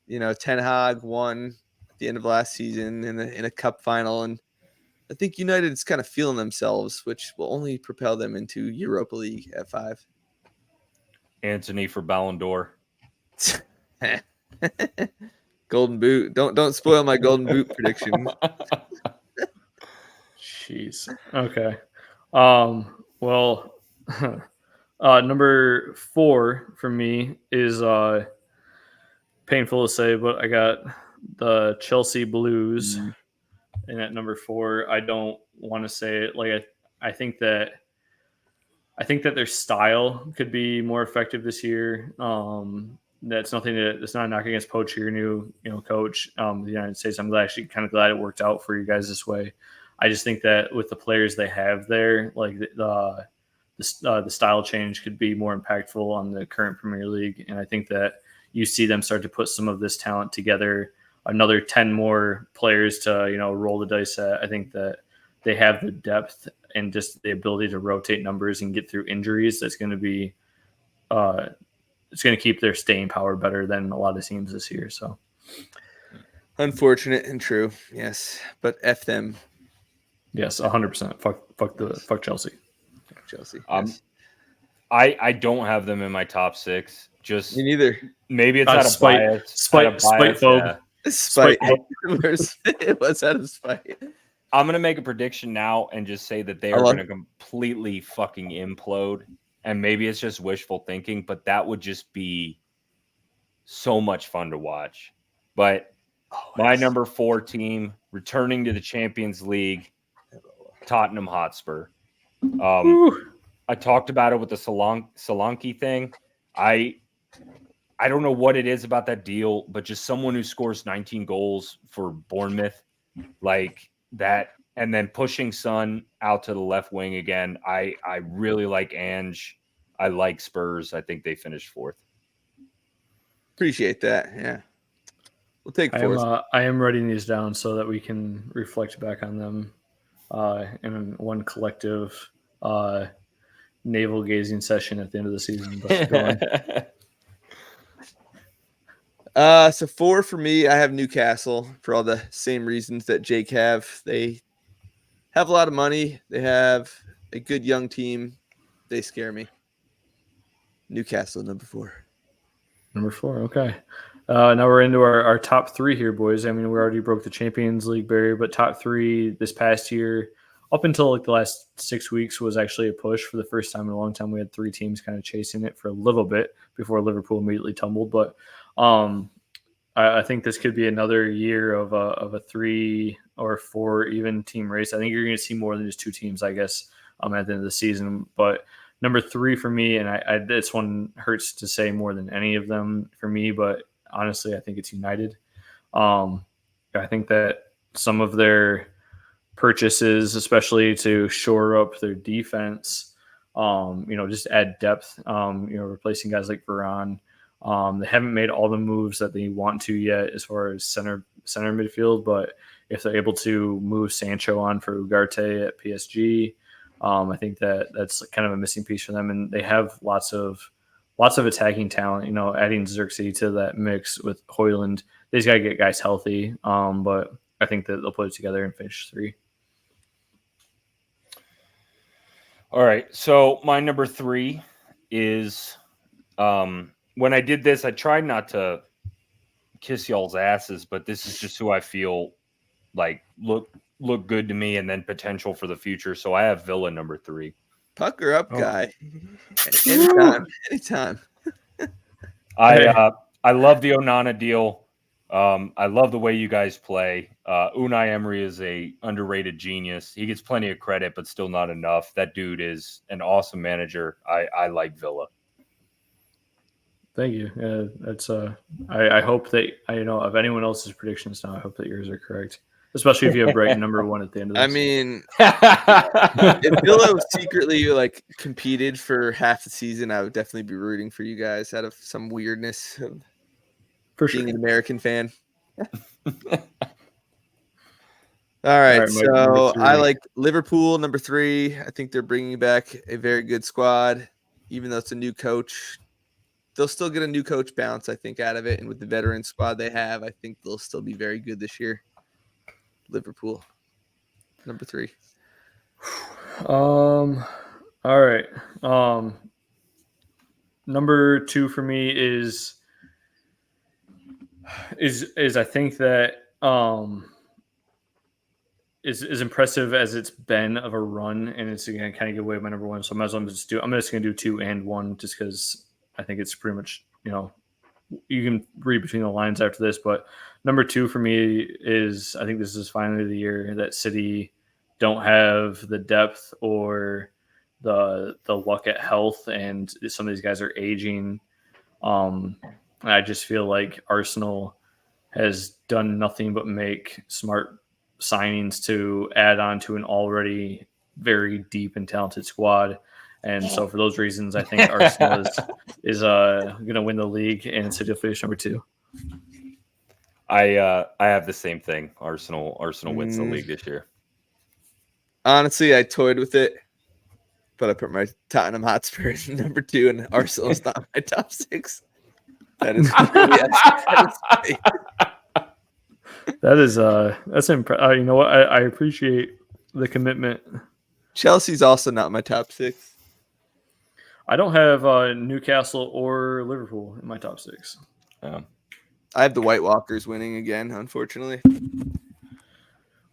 You know, Ten Hag won at the end of last season in a cup final, and I think United's kind of feeling themselves, which will only propel them into Europa League at 5. Anthony for Ballon d'Or. Golden Boot. Don't spoil my Golden Boot prediction. Jeez. Okay. Well, number 4 for me is painful to say, but I got the Chelsea Blues. And at number 4, I don't want to say it. Like I think that their style could be more effective this year. That's nothing that's not a knock against Poach, your new coach the United States. I'm actually kind of glad it worked out for you guys this way. I just think that with the players they have there, like the style change could be more impactful on the current Premier League, and I think that you see them start to put some of this talent together. Another 10 more players to roll the dice at. I think that they have the depth and just the ability to rotate numbers and get through injuries. That's going to be it's going to keep their staying power better than a lot of teams this year. So unfortunate and true, yes, but F them. Yes, 100%. Fuck Chelsea. Chelsea. Yes. I don't have them in my top 6. Just me neither. Maybe it's out of bias. Spite phobe. Yeah. Spite. It was out of spite. I'm gonna make a prediction now and just say that they are gonna completely fucking implode. And maybe it's just wishful thinking, but that would just be so much fun to watch. But my number 4 team returning to the Champions League, Tottenham Hotspur. I talked about it with the Solanke thing. I don't know what it is about that deal, but just someone who scores 19 goals for Bournemouth, like that, and then pushing Son out to the left wing again. I really like Ange. I like Spurs. I think they finished 4th. Appreciate that. Yeah. We'll take 4th. I am writing these down so that we can reflect back on them in one collective navel gazing session at the end of the season. But go on. So 4 for me, I have Newcastle for all the same reasons that Jake have. They have a lot of money. They have a good young team. They scare me. Newcastle, number 4. Number 4, okay. Now we're into our top 3 here, boys. I mean, we already broke the Champions League barrier, but top 3 this past year, up until like the last 6 weeks, was actually a push. For the first time in a long time, we had 3 teams kind of chasing it for a little bit before Liverpool immediately tumbled. But I think this could be another year of a 3 or 4 even team race. I think you're going to see more than just 2 teams, I guess, at the end of the season. But number 3 for me, and this one hurts to say more than any of them for me, but honestly, I think it's United. I think that some of their purchases, especially to shore up their defense, just add depth, replacing guys like Varane. They haven't made all the moves that they want to yet as far as center midfield, but if they're able to move Sancho on for Ugarte at PSG, I think that's kind of a missing piece for them, and they have lots of attacking talent. Adding Xerxes to that mix with Højlund, they just got to get guys healthy. But I think that they'll put it together and finish 3. All right, so my number 3 is when I did this, I tried not to kiss y'all's asses, but this is just who I feel like look good to me, and then potential for the future. So I have Villa number 3. Pucker up, guy. Anytime. I love the Onana deal. I love the way you guys play. Unai Emery is a underrated genius. He gets plenty of credit, but still not enough. That dude is an awesome manager. I like Villa. Thank you. That's I hope that of anyone else's predictions now, I hope that yours are correct. Especially if you have Brighton number 1 at the end of this. I mean, if Villa secretly like competed for half the season, I would definitely be rooting for you guys out of some weirdness of being an American fan. All right, so I like Liverpool number 3. I think they're bringing back a very good squad, even though it's a new coach. They'll still get a new coach bounce, I think, out of it, and with the veteran squad they have, I think they'll still be very good this year. Liverpool number 3. All right. Number 2 for me is I think that is impressive as it's been of a run, and it's going to kind of give away my number 1. So I'm just going to do 2 and 1 just because I think it's pretty much, you can read between the lines after this, but number 2 for me is I think this is finally the year that City don't have the depth or the luck at health, and some of these guys are aging. I just feel like Arsenal has done nothing but make smart signings to add on to an already very deep and talented squad. And so for those reasons, I think Arsenal is going to win the league, and City will finish number 2. I have the same thing. Arsenal wins the league this year. Honestly, I toyed with it, but I put my Tottenham Hotspurs number 2, and Arsenal's not my top 6. That is that's impressive. You know what? I appreciate the commitment. Chelsea's also not my top 6. I don't have Newcastle or Liverpool in my top 6. I have the White Walkers winning again, unfortunately.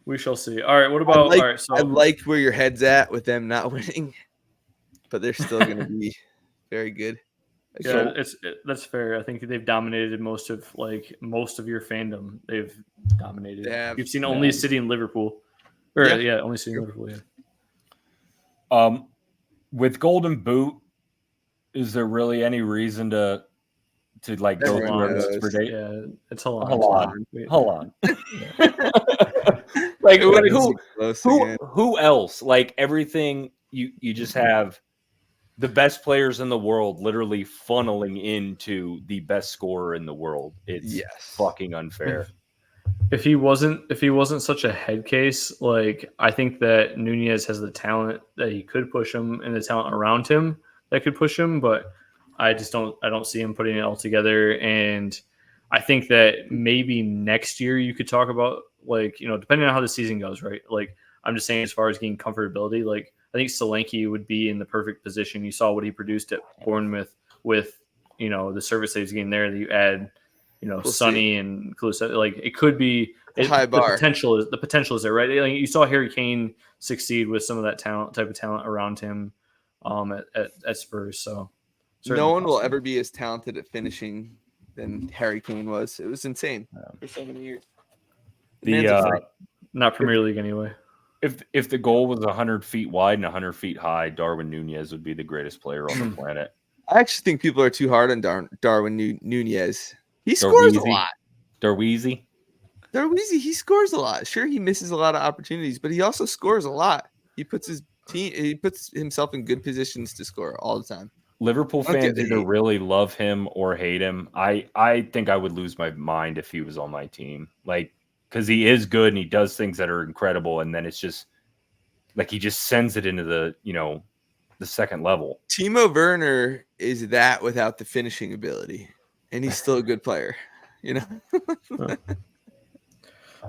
We shall see. All right, what about? I like where your head's at with them not winning, but they're still going to be very good. Yeah, that's fair. I think they've dominated most of your fandom. They've dominated. You've seen only City and Liverpool, only City and Liverpool. Yeah. With Golden Boot, is there really any reason to like go through this for date? Yeah, it's hold on. Like who else? Like everything you just have the best players in the world literally funneling into the best scorer in the world. It's fucking unfair. If he wasn't such a head case, like I think that Nunez has the talent that he could push him, and the talent around him that could push him, but I don't see him putting it all together. And I think that maybe next year you could talk about, like, depending on how the season goes, right? Like, I'm just saying, as far as getting comfortability, like, I think Solanke would be in the perfect position. You saw what he produced at Bournemouth with, the service that he's getting there. That you add, Sonny and Kulusevski. Like, it could be high bar. The potential is there, right? Like, you saw Harry Kane succeed with some of that type of talent around him, at Spurs. So no one will ever be as talented at finishing than Harry Kane was. It was insane for so many years. Not Premier League anyway. If the goal was 100 feet wide and 100 feet high, Darwin Nunez would be the greatest player on the planet. I actually think people are too hard on Darwin Nunez. He scores a lot. Darweezy, he scores a lot. Sure, he misses a lot of opportunities, but he also scores a lot. He puts himself in good positions to score all the time. Liverpool fans either really love him or hate him. I think I would lose my mind if he was on my team. Like, because he is good and he does things that are incredible, and then it's just like he just sends it into the the second level. Timo Werner is that without the finishing ability, and he's still a good player.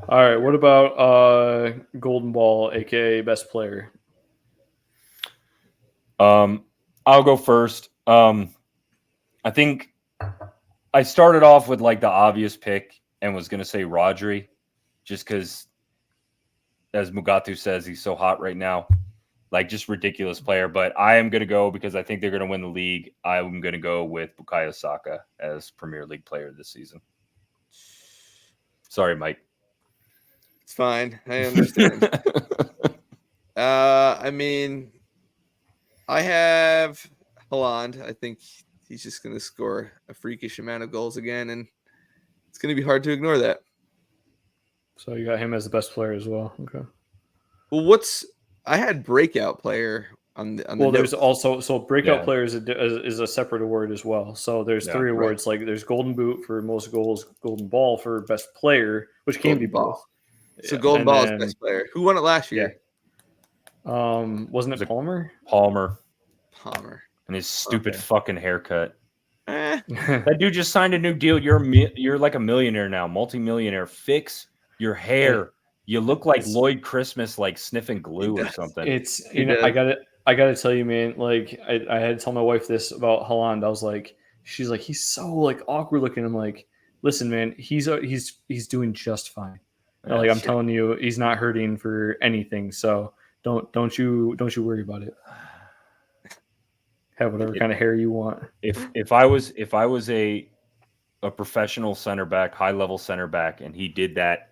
All right, what about Golden Ball, aka best player? I'll go first. I think I started off with like the obvious pick and was going to say Rodri, just because, as Mugatu says, he's so hot right now. Like, just ridiculous player. But I am going to go, because I think they're going to win the league, I'm going to go with Bukayo Saka as Premier League player this season. Sorry, Mike. It's fine. I understand. I mean, I have Haaland. I think he's just going to score a freakish amount of goals again, and it's going to be hard to ignore that. So you got him as the best player as well. Okay. Well, I had breakout player on the Well, there's notes. also breakout player is a separate award as well. So there's 3 awards. Like there's Golden Boot for most goals, Golden Ball for best player, which can be both. So Golden Ball is best player. Who won it last year? Wasn't it Palmer? Palmer. And his stupid fucking haircut. Eh. That dude just signed a new deal. You're like a millionaire now, multimillionaire. Fix your hair. You look like Lloyd Christmas, like sniffing glue or something. It's I gotta tell you, man. Like I had to tell my wife this about Haaland. I was like, she's like, he's so like awkward looking. I'm like, listen, man, he's doing just fine. Like I'm telling you, he's not hurting for anything. So don't you worry about it. Have whatever kind of hair you want. If I was a professional center back, high level center back, and he did that.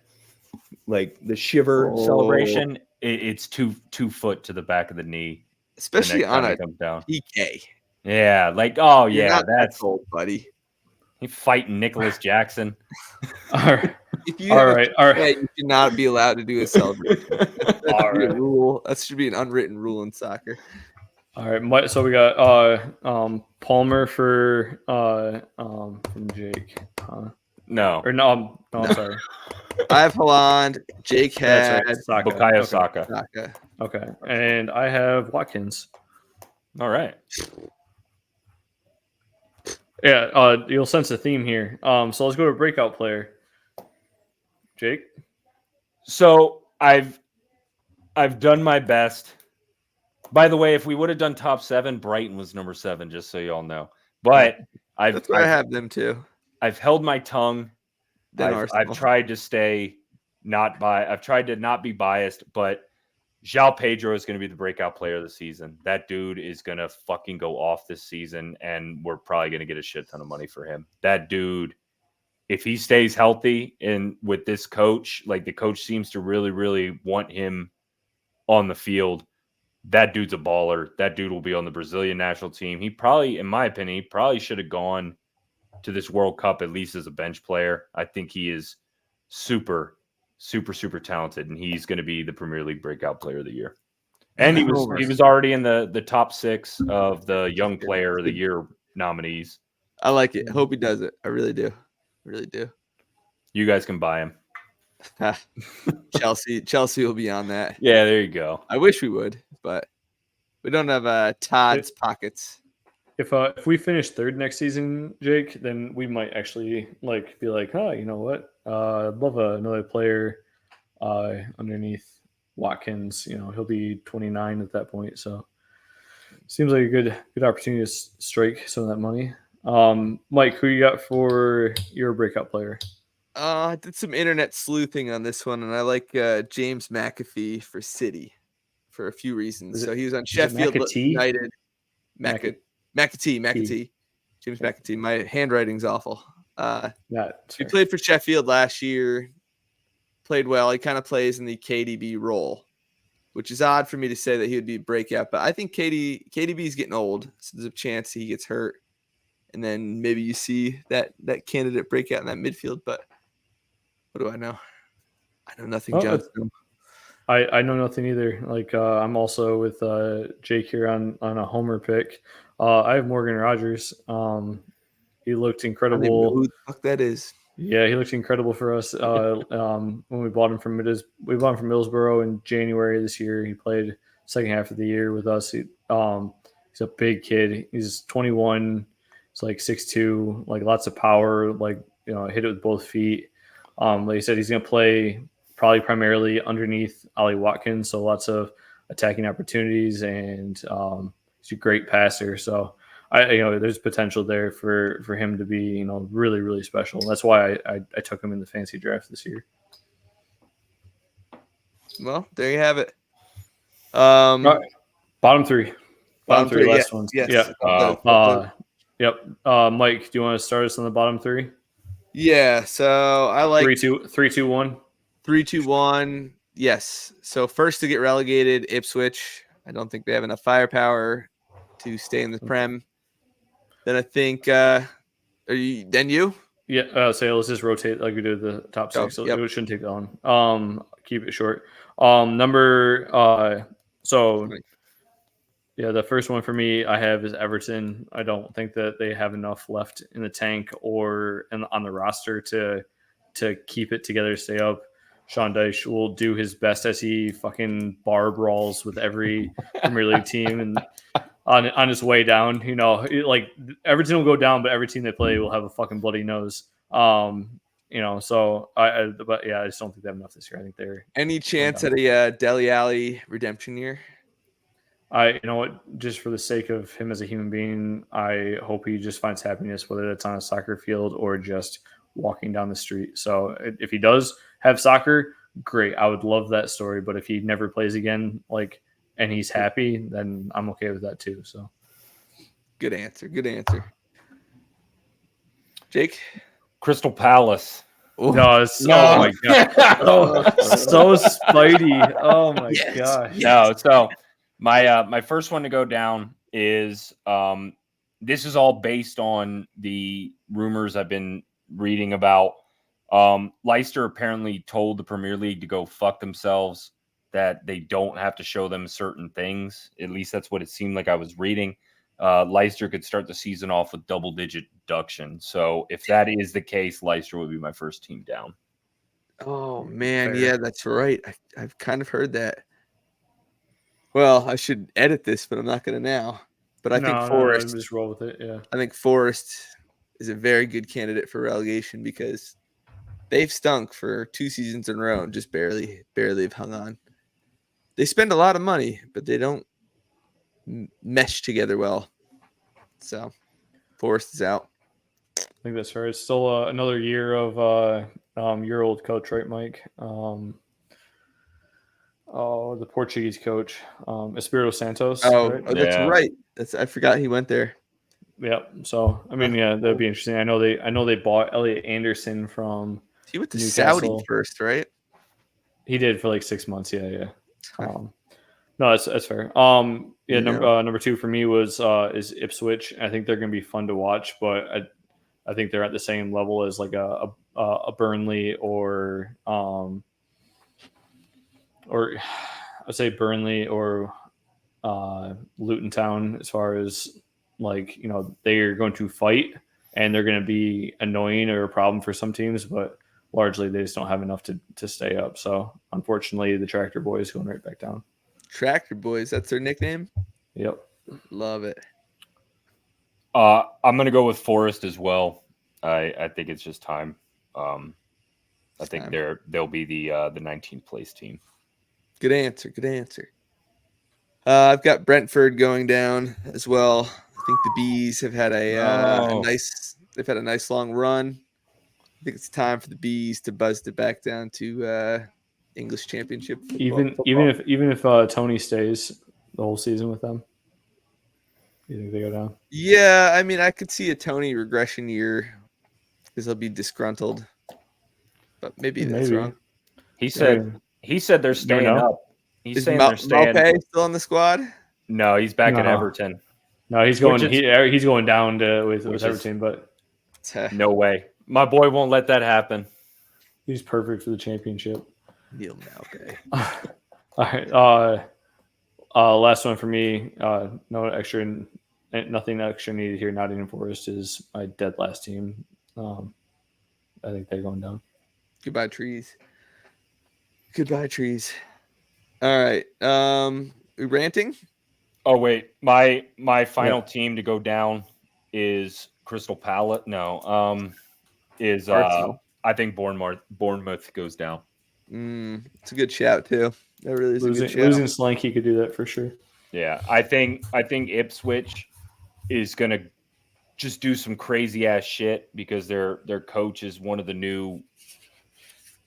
Like the shiver celebration, it's 2 foot to the back of the knee, especially on a PK. Yeah, like that's old, buddy. He fighting Nicholas Jackson. All right, you should not be allowed to do a celebration. That's rule. That should be an unwritten rule in soccer. All right, so we got Palmer for from Jake. No, I'm sorry. I have Haaland. Jake had Bukayo Saka. Okay, and I have Watkins. All right. Yeah, you'll sense a theme here. So let's go to breakout player. Jake. So I've done my best. By the way, if we would have done top 7, Brighton was number 7, just so you all know. But I have them too. I've held my tongue. I've tried to I've tried to not be biased, but João Pedro is going to be the breakout player of the season. That dude is going to fucking go off this season, and we're probably going to get a shit ton of money for him. That dude, if he stays healthy and with this coach, like the coach seems to really, really want him on the field, that dude's a baller. That dude will be on the Brazilian national team. He probably, in my opinion, should have gone to this World Cup at least as a bench player. I think he is super, super, super talented, and he's going to be the Premier League breakout player of the year. And he was already in the top 6 of the Young Player of the Year nominees. I like it. I hope he does it. I really do. You guys can buy him. Chelsea will be on that. Yeah, there you go. I wish we would, but we don't have Todd's pockets. If we finish 3rd next season, Jake, then we might actually be like, oh, you know what? I'd love another player underneath Watkins. You know, he'll be 29 at that point. So seems like a good opportunity to strike some of that money. Mike, who you got for your breakout player? I did some internet sleuthing on this one, and I like James McAfee for City for a few reasons. So he was on Sheffield United. McAtee. James McAtee. My handwriting's awful. He played for Sheffield last year. Played well. He kind of plays in the KDB role, which is odd for me to say that he would be a breakout. But I think KDB is getting old, so there's a chance he gets hurt, and then maybe you see that candidate breakout in that midfield. But what do I know? I know nothing, Johnson. I know nothing either. I'm also with Jake here on a homer pick. I have Morgan Rogers. He looked incredible. I don't even know who the fuck that is. Yeah, he looked incredible for us when we bought him from Middlesbrough in January this year. He played second half of the year with us. He's a big kid. He's 21. He's 6'2", lots of power. Hit it with both feet. Like I said, he's going to play probably primarily underneath Ollie Watkins, so lots of attacking opportunities, and he's a great passer. So there's potential there for him to be really, really special. That's why I took him in the fantasy draft this year. Well, there you have it. Right. Bottom three last ones. Yes. Yeah. Yep. Mike, do you want to start us on the bottom 3? Yeah, so I like 3-2-1. 3-2-1. Yes. So first to get relegated, Ipswich. I don't think they have enough firepower to stay in the Prem. Then I think you? Yeah, so let's just rotate like we did the top six. So yep. it shouldn't take that long. Keep it short. The first one for me I have is Everton. I don't think that they have enough left in the tank or on the roster to keep it together, stay up. Sean Dyche will do his best as he fucking bar brawls with every Premier League team and on his way down. You know, like Everton will go down, but every team they play will have a fucking bloody nose. You know, so but yeah, I just don't think they have enough this year. I think they're any chance at a Dele Alli redemption year. You know what, just for the sake of him as a human being, I hope he just finds happiness, whether it's on a soccer field or just walking down the street. So if he does have soccer, great. I would love that story. But if he never plays again, and he's happy, then I'm okay with that too. So good answer. Jake? Crystal Palace. Oh my god! So Spidey! Oh my gosh! No, so my first one to go down is this is all based on the rumors I've been reading about. Leicester apparently told the Premier League to go fuck themselves, that they don't have to show them certain things. At least that's what it seemed like I was reading. Leicester could start the season off with double-digit deduction. So if that is the case, Leicester would be my first team down. Oh, man. Fair. Yeah, that's right. I've kind of heard that. Well, I should edit this, but I'm not going to now. But I think Forest. Just roll with it, yeah. I think Forest is a very good candidate for relegation because they've stunk for 2 seasons in a row and just barely have hung on. They spend a lot of money, but they don't mesh together well. So Forest is out. I think that's fair. It's still another year of your old coach, right, Mike? The Portuguese coach, Espirito Santos. Right? That's right. I forgot he went there. Yep. So I mean, yeah, that'd be interesting. I know they bought Elliot Anderson from. He went to Saudi first, right? He did for like 6 months. Yeah. No, that's fair. Number 2 for me is Ipswich. I think they're going to be fun to watch, but I think they're at the same level as like a Burnley or I'd say Burnley or Luton Town, as far as they're going to fight and they're going to be annoying or a problem for some teams, but largely they just don't have enough to stay up. So unfortunately, the Tractor Boys going right back down. Tractor Boys, that's their nickname? Yep. Love it. I'm going to go with Forest as well. I think it's just time. I think they'll be the 19th place team. Good answer. I've got Brentford going down as well. I think the Bees have had a nice long run. I think it's time for the Bees to buzz it back down to English Championship football. Even if Tony stays the whole season with them, you think they go down? Yeah, I mean, I could see a Tony regression year because he'll be disgruntled, but maybe that's wrong. He said they're staying up. He's saying they're staying. Malpe still on the squad? No, he's back at Everton. No, he's going. He's going down with Everton, but no way. My boy won't let that happen. He's perfect for the championship. Neil Malpe. All right. Last one for me. Nothing extra needed here. Nottingham Forest is my dead last team. I think they're going down. Goodbye, trees. All right. We ranting? Oh wait, my final team to go down is Crystal Palace. No, I think Bournemouth goes down. It's a good shout too. That really is a good shout. Losing Slanky could do that for sure. Yeah, I think Ipswich is gonna just do some crazy ass shit because their coach is one of the new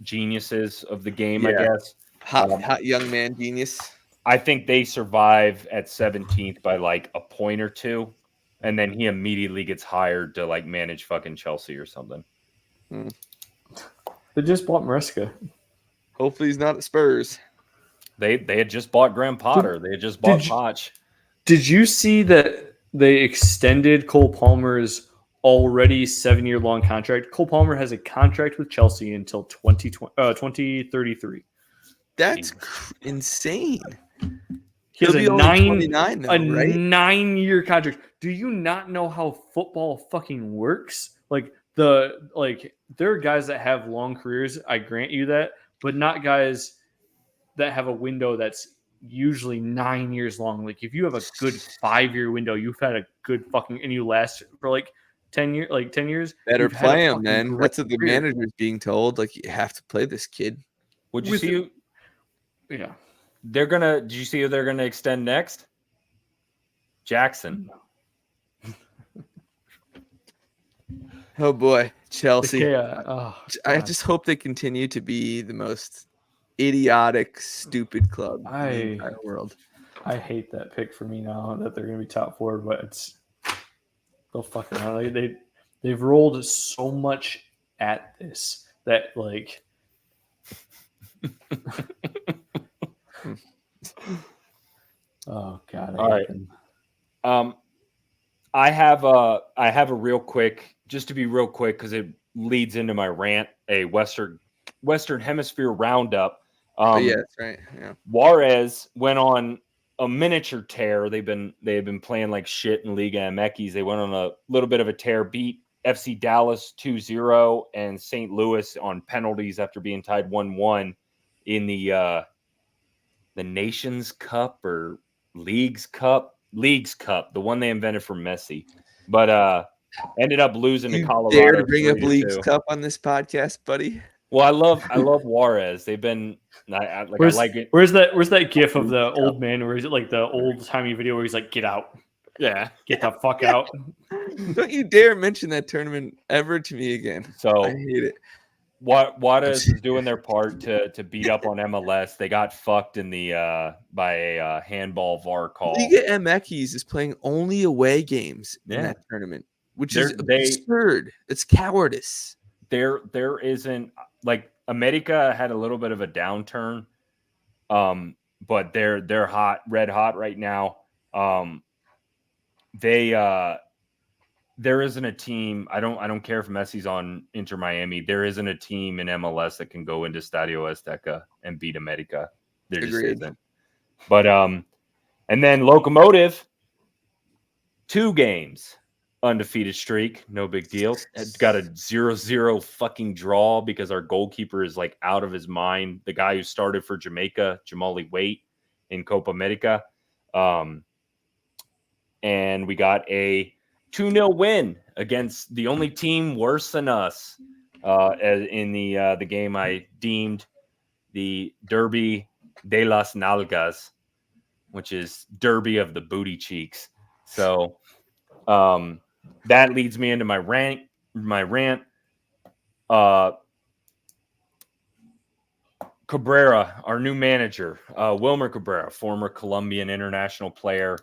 geniuses of the game. I guess hot young man genius. I think they survive at 17th by like a point or two, and then he immediately gets hired to like manage fucking Chelsea or something. They just bought Maresca. Hopefully he's not at Spurs. They had just bought Graham Potter. They had just bought Poch. Did you see that they extended Cole Palmer's already 7-year long contract? Cole Palmer has a contract with Chelsea until 2033. That's insane. He has a 29 though, right? 9-year contract. Do you not know how football fucking works? There are guys that have long careers, I grant you that, but not guys that have a window that's usually 9 years long. Like if you have a good 5-year window, you've had a good fucking, and you last for 10 years. Better play him, man. That's what the manager's being told. Like you have to play this kid. Would you see? Yeah. Did you see who they're gonna extend next? Jackson. Oh boy, Chelsea. I just hope they continue to be the most idiotic, stupid club in the entire world. I hate that pick for me now that they're gonna be top 4, but they'll fuck around. They've rolled so much at this that oh god. All right. I have a real quick, just to be real quick, because it leads into my rant, a Western Hemisphere roundup. Yeah, that's right. Yeah. Juarez went on a miniature tear. They've been playing like shit in Liga MX. They went on a little bit of a tear, beat FC Dallas 2-0 and St. Louis on penalties after being tied 1-1 in the Nations Cup or Leagues Cup, the one they invented for Messi, but ended up losing to Colorado. Dare to bring up Leagues Cup on this podcast, buddy? Well, I love Juarez. They've been I like it. Where's that gif of the old man? Or is it like the old timey video where he's like, "Get out, yeah, get the fuck out"? Don't you dare mention that tournament ever to me again. So I hate it. Juarez is doing their part to beat up on MLS. They got fucked in the by a handball VAR call. Liga MX is playing only away games in that tournament, which is absurd. It's cowardice. There isn't, like, America had a little bit of a downturn, but they're hot, red hot right now. There isn't a team. I don't care if Messi's on Inter Miami. There isn't a team in MLS that can go into Estadio Azteca and beat America. There just isn't. But and then Locomotive, 2 games undefeated streak, no big deal. It's got a 0-0 fucking draw because our goalkeeper is like out of his mind. The guy who started for Jamaica, Jamali Waite, in Copa America, and we got a 2-0 win against the only team worse than us in the game I deemed the Derby de las Nalgas, which is Derby of the booty cheeks. So that leads me into my rant. Cabrera, our new manager, Wilmer Cabrera, former Colombian international player.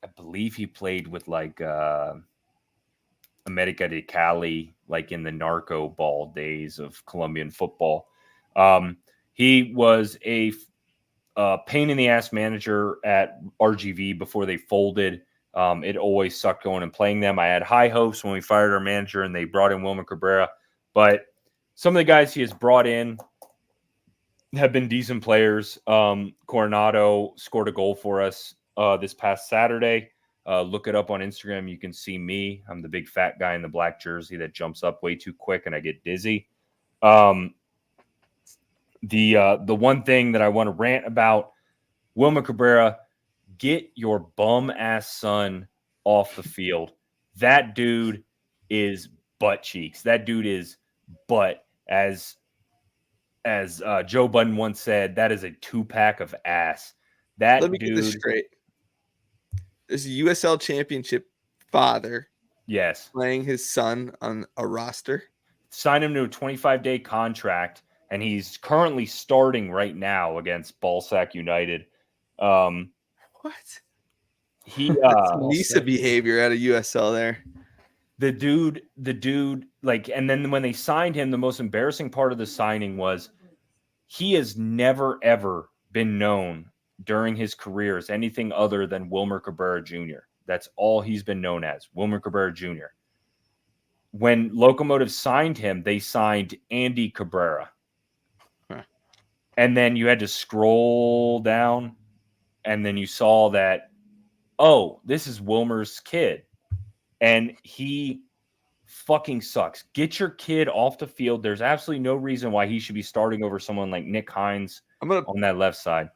I believe he played with America de Cali, like in the narco ball days of Colombian football. He was a pain in the ass manager at RGV before they folded. It always sucked going and playing them. I had high hopes when we fired our manager and they brought in Wilmer Cabrera, but some of the guys he has brought in have been decent players. Coronado scored a goal for us this past Saturday. Look it up on Instagram. You can see me. I'm the big fat guy in the black jersey that jumps up way too quick and I get dizzy. The one thing that I want to rant about, Wilmer Cabrera, get your bum ass son off the field. That dude is butt cheeks. That dude is butt. As Joe Budden once said, that is a 2-pack of ass. Let me get this straight. There's a USL Championship father. Yes. Playing his son on a roster. Signed him to a 25-day contract, and he's currently starting right now against Ballsack United. What? He Lisa behavior out of USL there. the dude, like, and then when they signed him, the most embarrassing part of the signing was he has never, ever been known during his career as anything other than Wilmer Cabrera Jr. That's all he's been known as, Wilmer Cabrera Jr. When Locomotive signed him, they signed Andy Cabrera. Huh. And then you had to scroll down, and then you saw that, oh, this is Wilmer's kid. And he fucking sucks. Get your kid off the field. There's absolutely no reason why he should be starting over someone like Nick Hines on that left side.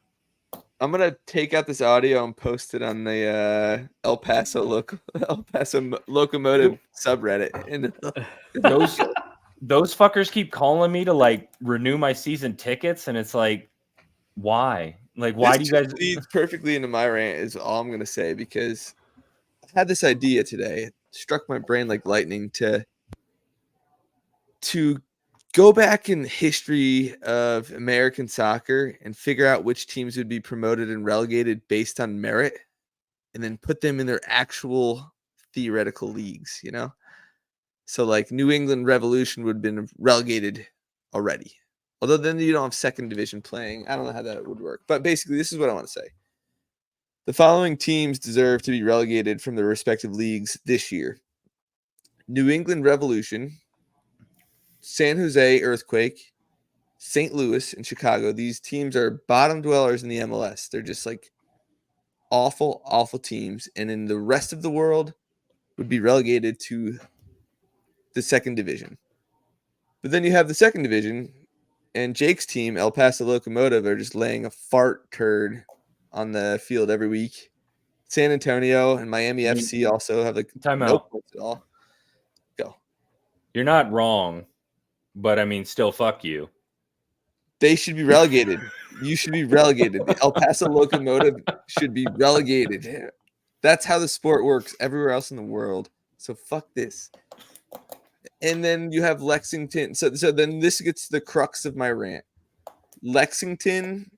I'm gonna take out this audio and post it on the El Paso Locomotive subreddit. And those fuckers keep calling me to like renew my season tickets, and it's like, why? Like, why do you guys leads perfectly into my rant? Is all I'm gonna say, because I had this idea today. It struck my brain like lightning to go back in the history of American soccer and figure out which teams would be promoted and relegated based on merit, and then put them in their actual theoretical leagues, you know? So like New England Revolution would have been relegated already. Although then you don't have second division playing. I don't know how that would work. But basically, this is what I want to say. The following teams deserve to be relegated from their respective leagues this year: New England Revolution, San Jose Earthquake, St. Louis, and Chicago. These teams are bottom dwellers in the MLS. They're just like awful, awful teams. And in the rest of the world would be relegated to the second division. But then you have the second division, and Jake's team, El Paso Locomotive, are just laying a fart turd on the field every week. San Antonio and Miami FC also have like no points at all. Go. You're not wrong, but I mean, still, fuck you. They should be relegated. You should be relegated. The El Paso Locomotive should be relegated. That's how the sport works everywhere else in the world. So fuck this. And then you have Lexington. So then this gets to the crux of my rant. Lexington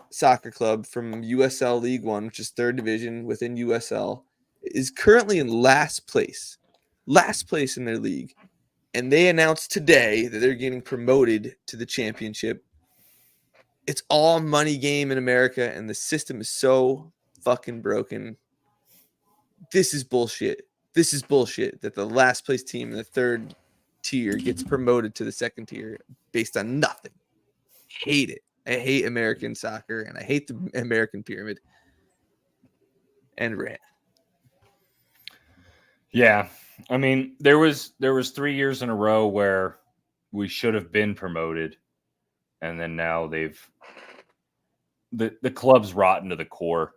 Soccer Club from USL League One, which is third division within USL, is currently in last place in their league. And they announced today that they're getting promoted to the championship. It's all money game in America, and the system is so fucking broken. This is bullshit. This is bullshit that the last place team in the third tier gets promoted to the second tier based on nothing. Hate it. I hate American soccer, and I hate the American pyramid. And rant. Yeah. I mean, there was 3 years in a row where we should have been promoted, and then now the club's rotten to the core.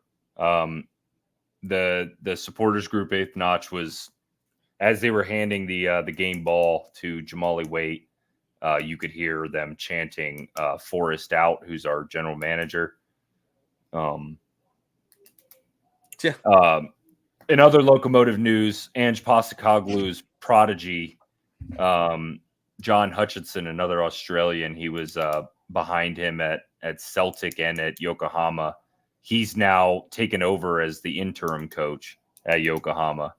The supporters group Eighth Notch was, as they were handing the game ball to Jamali Waite, you could hear them chanting Forrest out, who's our general manager. In other Locomotive news, Ange Postecoglou's prodigy, John Hutchinson, another Australian, he was behind him at Celtic and at Yokohama. He's now taken over as the interim coach at Yokohama.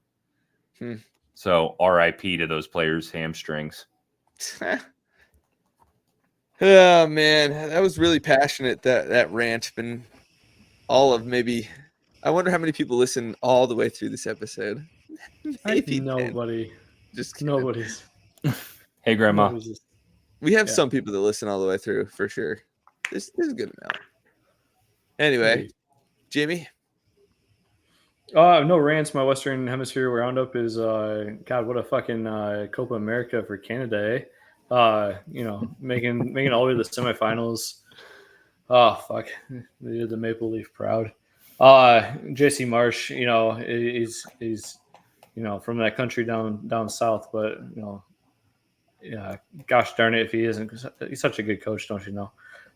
So RIP to those players' hamstrings. Oh, man. That was really passionate, that rant. Been all of maybe... I wonder how many people listen all the way through this episode. Maybe nobody. Just kidding. Nobody's. Hey, Grandma. We have some people that listen all the way through for sure. This is a good amount. Anyway, Jimmy. No rants. My Western Hemisphere roundup is God. What a fucking Copa America for Canada. Making all the way to the semifinals. Oh fuck, they did the Maple Leaf proud. JC Marsh, he's from that country down south, but yeah, gosh darn it if he isn't. He's such a good coach, don't you know?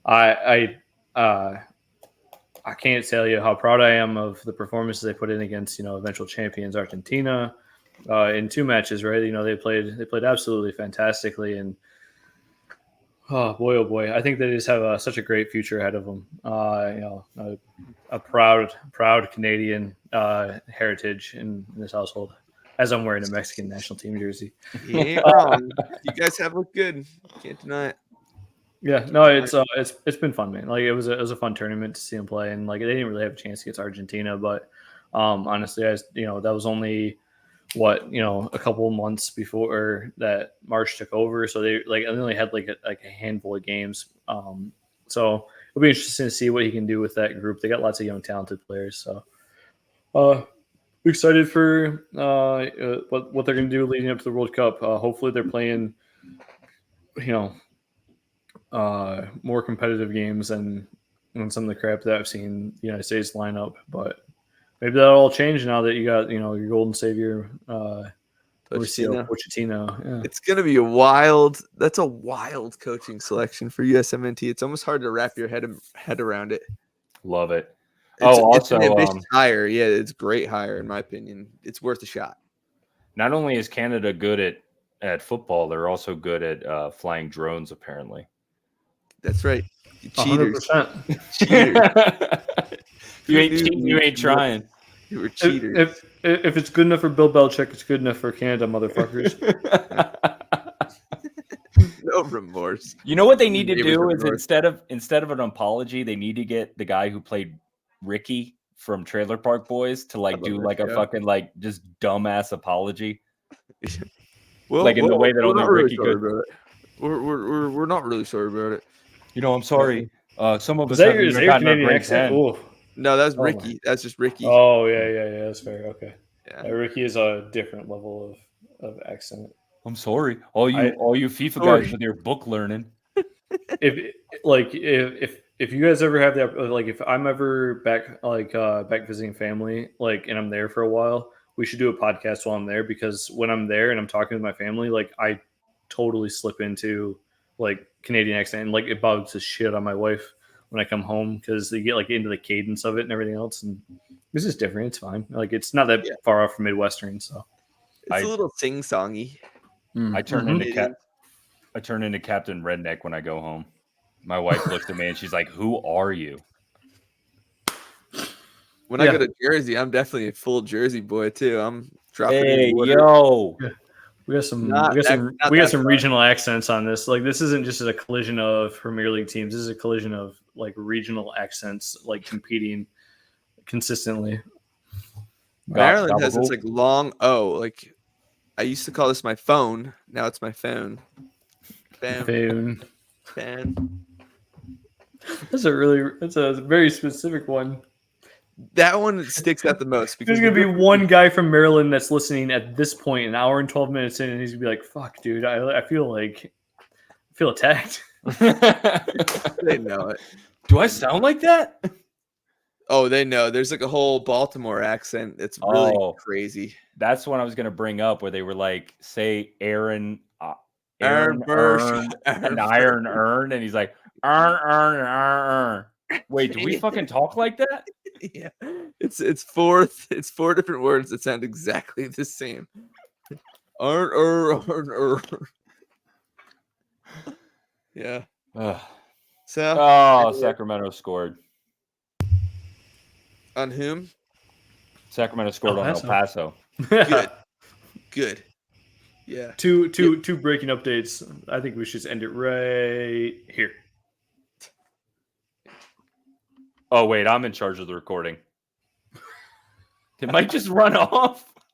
I can't tell you how proud I am of the performances they put in against eventual champions Argentina in 2 matches. Right, they played absolutely fantastically, and oh boy, I think they just have such a great future ahead of them. A proud Canadian heritage in this household. as I'm wearing a Mexican national team jersey. You ain't wrong. You guys have looked good. Can't deny it. Yeah, no, it's been fun, man. Like it was a fun tournament to see them play, and like they didn't really have a chance against Argentina, but honestly, that was only a couple of months before that March took over, so they only had like a handful of games. So it'll be interesting to see what he can do with that group. They got lots of young, talented players, so excited for what they're going to do leading up to the World Cup. Hopefully, they're playing, more competitive games than some of the crap that I've seen the United States line up. But maybe that'll all change now that you got your golden savior, Mauricio Pochettino. Yeah. It's gonna be a wild coaching selection for USMNT. It's almost hard to wrap your head around it. Love it. It's an ambitious hire. Yeah, it's a great hire in my opinion. It's worth a shot. Not only is Canada good at football, they're also good at flying drones, apparently. That's right. Cheaters. 100%. You ain't trying. You were cheaters. If it's good enough for Bill Belichick, it's good enough for Canada, motherfuckers. No remorse. You know what they need to do is instead of an apology, they need to get the guy who played Ricky from Trailer Park Boys to do like a fucking like just dumbass apology. Well, in the way that only Ricky could. We're not really sorry about it. I'm sorry. Some of us have Canadian accent. No, that's Ricky. That's just Ricky. Oh yeah. That's fair. Okay. Yeah. Ricky is a different level of accent. I'm sorry. All you FIFA guys with your book learning. If you guys ever have that, if I'm ever back visiting family, and I'm there for a while, we should do a podcast while I'm there, because when I'm there and I'm talking with my family, I totally slip into Canadian accent, and it bugs the shit on my wife when I come home, because they get into the cadence of it and everything else, and this is different. It's fine. It's not that far off from Midwestern, so it's a little sing-songy. I turn into Captain Redneck when I go home. My wife looks at me and she's like, "Who are you?" When I go to Jersey, I'm definitely a full Jersey boy too. I'm dropping. Hey, yo. We got some regional accents on this. This isn't just a collision of Premier League teams. This is a collision of regional accents competing consistently. Maryland has this long O. I used to call this my phone. Now it's my phone. Phone. That's a very specific one. That one sticks out the most, because there's gonna be one guy from Maryland that's listening at this point, an hour and 12 minutes in, and he's gonna be like, "Fuck, dude, I feel attacked." They know it. Do I sound like that? Oh, they know. There's a whole Baltimore accent. It's really crazy. That's what I was gonna bring up, where they were say Aaron Bursch, and Iron Earn, and he's like Earn. Wait, do we fucking talk like that? Yeah, it's four different words that sound exactly the same. Yeah. So. Sacramento scored. On whom? Sacramento scored on El Paso. Good. Yeah. Two breaking updates. I think we should just end it right here. Oh, wait, I'm in charge of the recording. It might just run off.